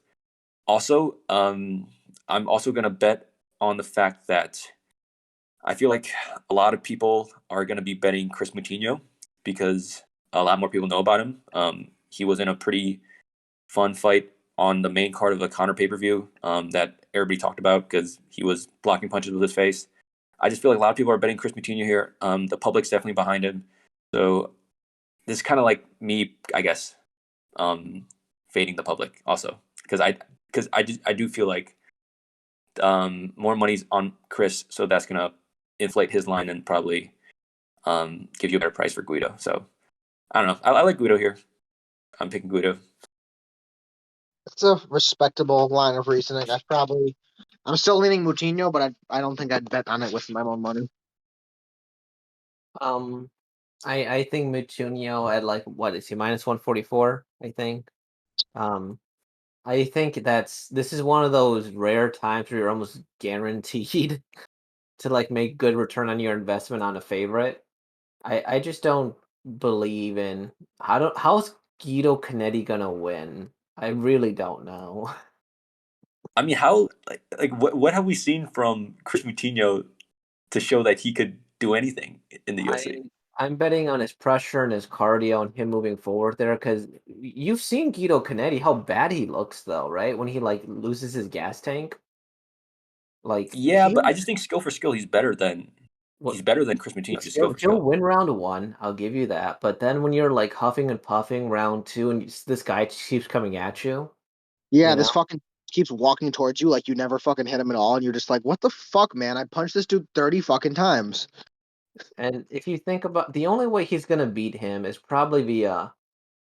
Speaker 1: Also, I'm also gonna bet on the fact that I feel like a lot of people are gonna be betting Chris Moutinho because a lot more people know about him. He was in a pretty fun fight on the main card of the Conor pay-per-view that everybody talked about because he was blocking punches with his face. I just feel like a lot of people are betting Chris Moutinho here. The public's definitely behind him. So this is kind of like me, I guess, fading the public also because I do feel like more money's on Chris, so that's gonna inflate his line and probably give you a better price for Guido. So I don't know. I like Guido here. I'm picking Guido.
Speaker 3: It's a respectable line of reasoning. I'm still leaning Moutinho, but I don't think I'd bet on it with my own money.
Speaker 2: I think Moutinho at like what is he -144? I think. I think this is one of those rare times where you're almost guaranteed to like make good return on your investment on a favorite. I just don't believe in how's Guido Canetti gonna win? I really don't know.
Speaker 1: I mean, how like what have we seen from Chris Moutinho to show that he could do anything in the UFC?
Speaker 2: I'm betting on his pressure and his cardio and him moving forward there because you've seen Guido Canetti how bad he looks though, right? When he like loses his gas tank. Like,
Speaker 1: Yeah, but I just think skill for skill, he's better than
Speaker 2: what
Speaker 1: Kris Moutinho. Just skill for
Speaker 2: he'll
Speaker 1: skill.
Speaker 2: win round 1, I'll give you that, but then when you're, like, huffing and puffing round 2 and this guy keeps coming at you,
Speaker 3: Yeah,
Speaker 2: you know?
Speaker 3: this fucking keeps walking towards you like you never fucking hit him at all, and you're just like, what the fuck, man? I punched this dude 30 fucking times.
Speaker 2: And if you think about the only way he's gonna beat him is probably via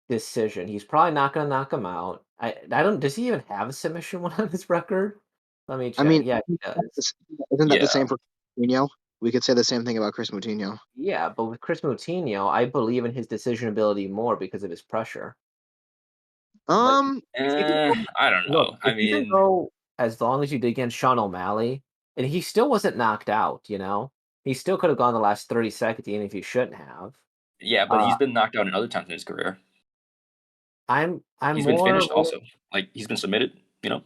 Speaker 2: decision. He's probably not gonna knock him out. I don't does he even have a submission one on his record? Let me
Speaker 3: I
Speaker 2: check.
Speaker 3: mean,
Speaker 2: Yeah, he does.
Speaker 3: isn't that the
Speaker 1: Yeah.
Speaker 3: same for Moutinho? We could say the same thing about Kris Moutinho.
Speaker 2: Yeah, but with Kris Moutinho, I believe in his decision ability more because of his pressure. Like,
Speaker 3: Um,
Speaker 2: if you can
Speaker 1: I don't
Speaker 2: look,
Speaker 1: know. I
Speaker 2: if you can
Speaker 1: mean,
Speaker 2: go as long as you did against Sean O'Malley, and he still wasn't knocked out, you know? He still could have gone the last 30 seconds even if he shouldn't have.
Speaker 1: yeah, but
Speaker 2: Uh,
Speaker 1: he's been knocked out in other times in his career.
Speaker 2: I'm
Speaker 1: He's been
Speaker 2: more
Speaker 1: finished also. Like he's been submitted. You know.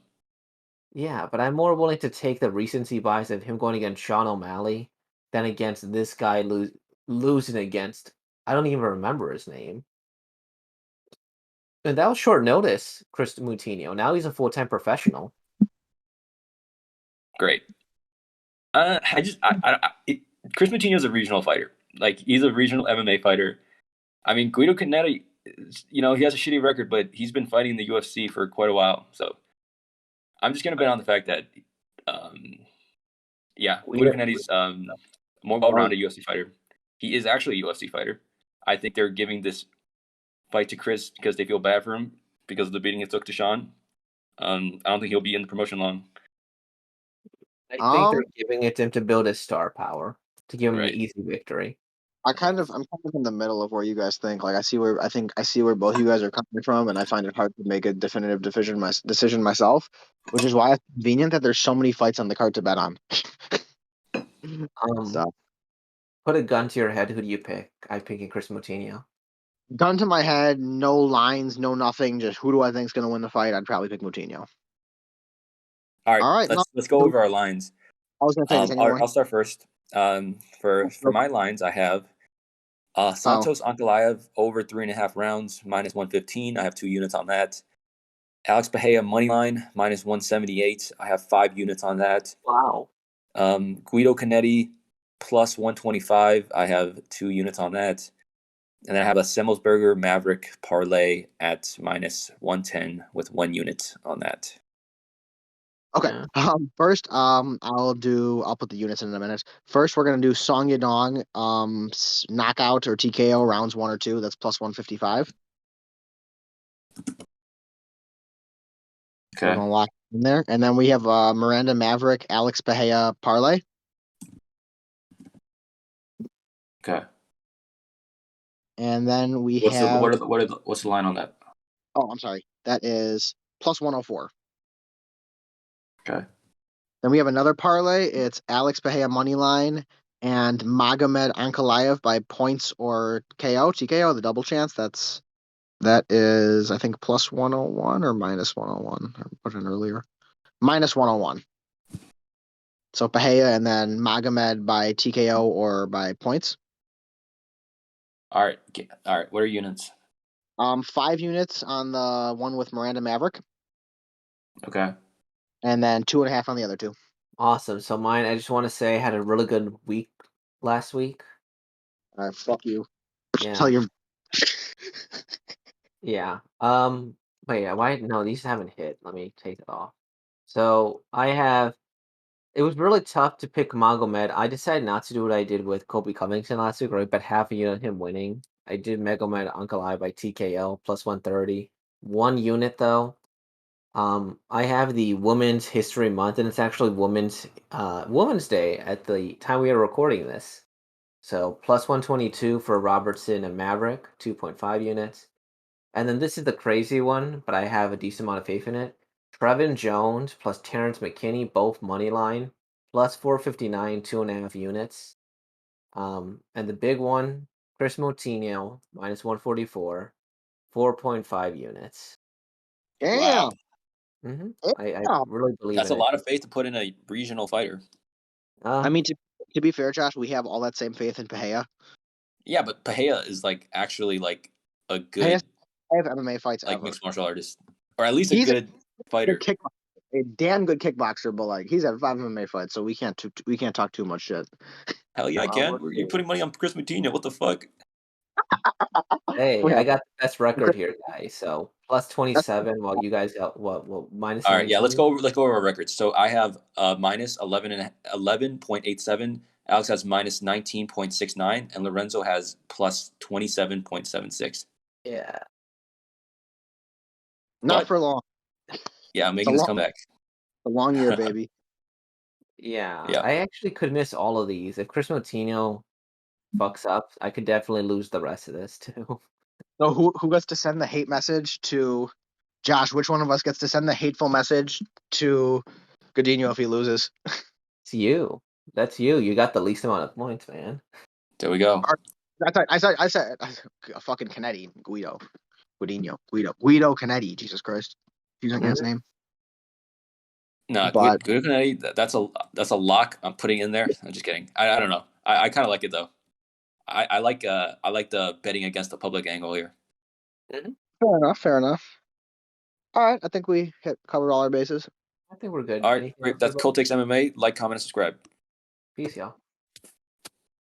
Speaker 2: Yeah, but I'm more willing to take the recency bias of him going against Sean O'Malley than against this guy losing against I don't even remember his name. And that was short notice, Chris Moutinho. Now he's a full-time professional.
Speaker 1: Great. I just Kris Moutinho is a regional fighter. Like he's a regional MMA fighter. I mean, Guido Canetti, he has a shitty record, but he's been fighting in the UFC for quite a while. So I'm just gonna bet on the fact that, um, yeah, Guido
Speaker 2: We-
Speaker 1: Canetti's a more well-rounded UFC fighter. He is actually a UFC fighter. I think they're giving this fight to Kris because they feel bad for him because of the beating he took to Sean. I don't think he'll be in the promotion long.
Speaker 2: I think they're
Speaker 3: um,
Speaker 2: giving it to him to build his star power, to give him an
Speaker 1: Right.
Speaker 2: easy victory.
Speaker 3: I'm kind of in the middle of where you guys think. Like, I see where both you guys are coming from, and I find it hard to make a definitive decision myself, which is why it's convenient that there's so many fights on the card to bet on.
Speaker 2: Um,
Speaker 3: So,
Speaker 2: put a gun to your head. Who do you pick? I'm picking Chris Moutinho.
Speaker 3: gun to my head, no lines, no nothing. Just who do I think is going to win the fight? I'd probably pick Moutinho.
Speaker 1: All right,
Speaker 3: All right, no,
Speaker 1: let's go over our lines.
Speaker 3: I was going to say, does anyone?
Speaker 1: I'll start first. For my lines, I have
Speaker 3: Oh,
Speaker 1: Santos Ankalaev over 3.5 rounds minus 115. I have 2 units on that. Alex Bahia money line minus 178. I have 5 units on that.
Speaker 2: Wow.
Speaker 1: Guido Canetti plus 125. I have 2 units on that. And then I have a Semelsberger Maverick parlay at minus 110 with 1 unit on that.
Speaker 3: okay.
Speaker 2: Yeah.
Speaker 3: First, I'll put the units in a minute. First, we're gonna do Song Yadong, knockout or TKO rounds 1 or 2. That's plus 155. So we're gonna lock in there, and then we have Miranda Maverick, Alex Bahia parlay,
Speaker 1: Okay.
Speaker 3: and then we
Speaker 1: What's the
Speaker 3: have.
Speaker 1: what's the line on that?
Speaker 3: Oh, I'm sorry. That is plus 104.
Speaker 1: Okay.
Speaker 3: Then we have another parlay. It's Alex Bahia money line and Magomed Ankalaev by points or KO, TKO, the double chance. That is, I think, plus 101 or minus 101. I put it in earlier. Minus 101. So Bahia and then Magomed by TKO or by points.
Speaker 1: All right. All right. What are units?
Speaker 3: 5 units on the one with Miranda Maverick,
Speaker 1: Okay.
Speaker 3: and then 2.5 on the other 2.
Speaker 2: Awesome. So mine, I just want to say, had a really good week last week.
Speaker 3: All right, fuck you.
Speaker 2: Yeah.
Speaker 3: Tell your.
Speaker 2: Yeah. But yeah, why? No, these haven't hit. Let me take it off. So I have. It was really tough to pick Magomed. I decided not to do what I did with Kobe Covington last week, right? Bet half a unit him winning. I did Magomed Ankalaev by TKO plus 130. 1 unit though. I have the Women's History Month, and it's actually Women's Day at the time we are recording this. So plus 122 for Robertson and Maverick, 2.5 units. And then this is the crazy one, but I have a decent amount of faith in it. Trevin Jones plus Terrance McKinney, both money line, plus 459, 2.5 units. And the big one, Kris Moutinho, minus 144, 4.5 units.
Speaker 1: Wow.
Speaker 3: Damn.
Speaker 2: I
Speaker 3: Damn.
Speaker 2: really believe
Speaker 1: That's
Speaker 2: in
Speaker 1: a
Speaker 2: it.
Speaker 1: lot of faith to put in a regional fighter.
Speaker 3: I mean, to be fair, Josh, we have all that same faith in Bahia.
Speaker 1: Yeah, but Bahia is like actually like a
Speaker 3: Bahia
Speaker 1: good
Speaker 3: I have MMA fights
Speaker 1: like
Speaker 3: ever.
Speaker 1: mixed martial artist, or at least a
Speaker 3: He's a
Speaker 1: good fighter.
Speaker 3: kickboxer. a damn good kickboxer, but like he's had 5 MMA fights, so we can't talk too much shit.
Speaker 1: Hell yeah, I can. You're putting money on Chris Moutinho. What the fuck?
Speaker 2: Hey,
Speaker 3: Yeah.
Speaker 2: I got the best record here, guys. So plus 27, while you guys got what minus
Speaker 1: All right, yeah,
Speaker 2: 19?
Speaker 1: let's go over our records. So I have minus 11.87. Alex has minus 19.69, and Lorenzo has plus 27.76.
Speaker 2: Yeah.
Speaker 3: Not
Speaker 1: But
Speaker 3: for long.
Speaker 1: yeah, I'm making this comeback.
Speaker 3: A long year, baby.
Speaker 2: Yeah,
Speaker 1: Yeah.
Speaker 2: I actually could miss all of these. If Chris Moutinho fucks up, I could definitely lose the rest of this too.
Speaker 3: So who gets to send the hate message to Josh? Which one of us gets to send the hateful message to Godinho if he loses?
Speaker 2: It's you. That's you. You got the least amount of points, man.
Speaker 1: There we go.
Speaker 3: I said fucking Canetti, Guido Canetti. Jesus Christ, using his name.
Speaker 1: No,
Speaker 3: But
Speaker 1: good Canetti, that's a lock I'm putting in there. I'm just kidding. I don't know. I kind of like it though. I like the betting against the public angle here.
Speaker 3: Fair enough. All right, I think we covered all our bases.
Speaker 2: I think we're good.
Speaker 1: All right,
Speaker 2: Anything
Speaker 1: great.
Speaker 2: else,
Speaker 1: That's
Speaker 2: everybody?
Speaker 1: Cold Takes MMA. Like, comment, and subscribe.
Speaker 2: Peace, y'all.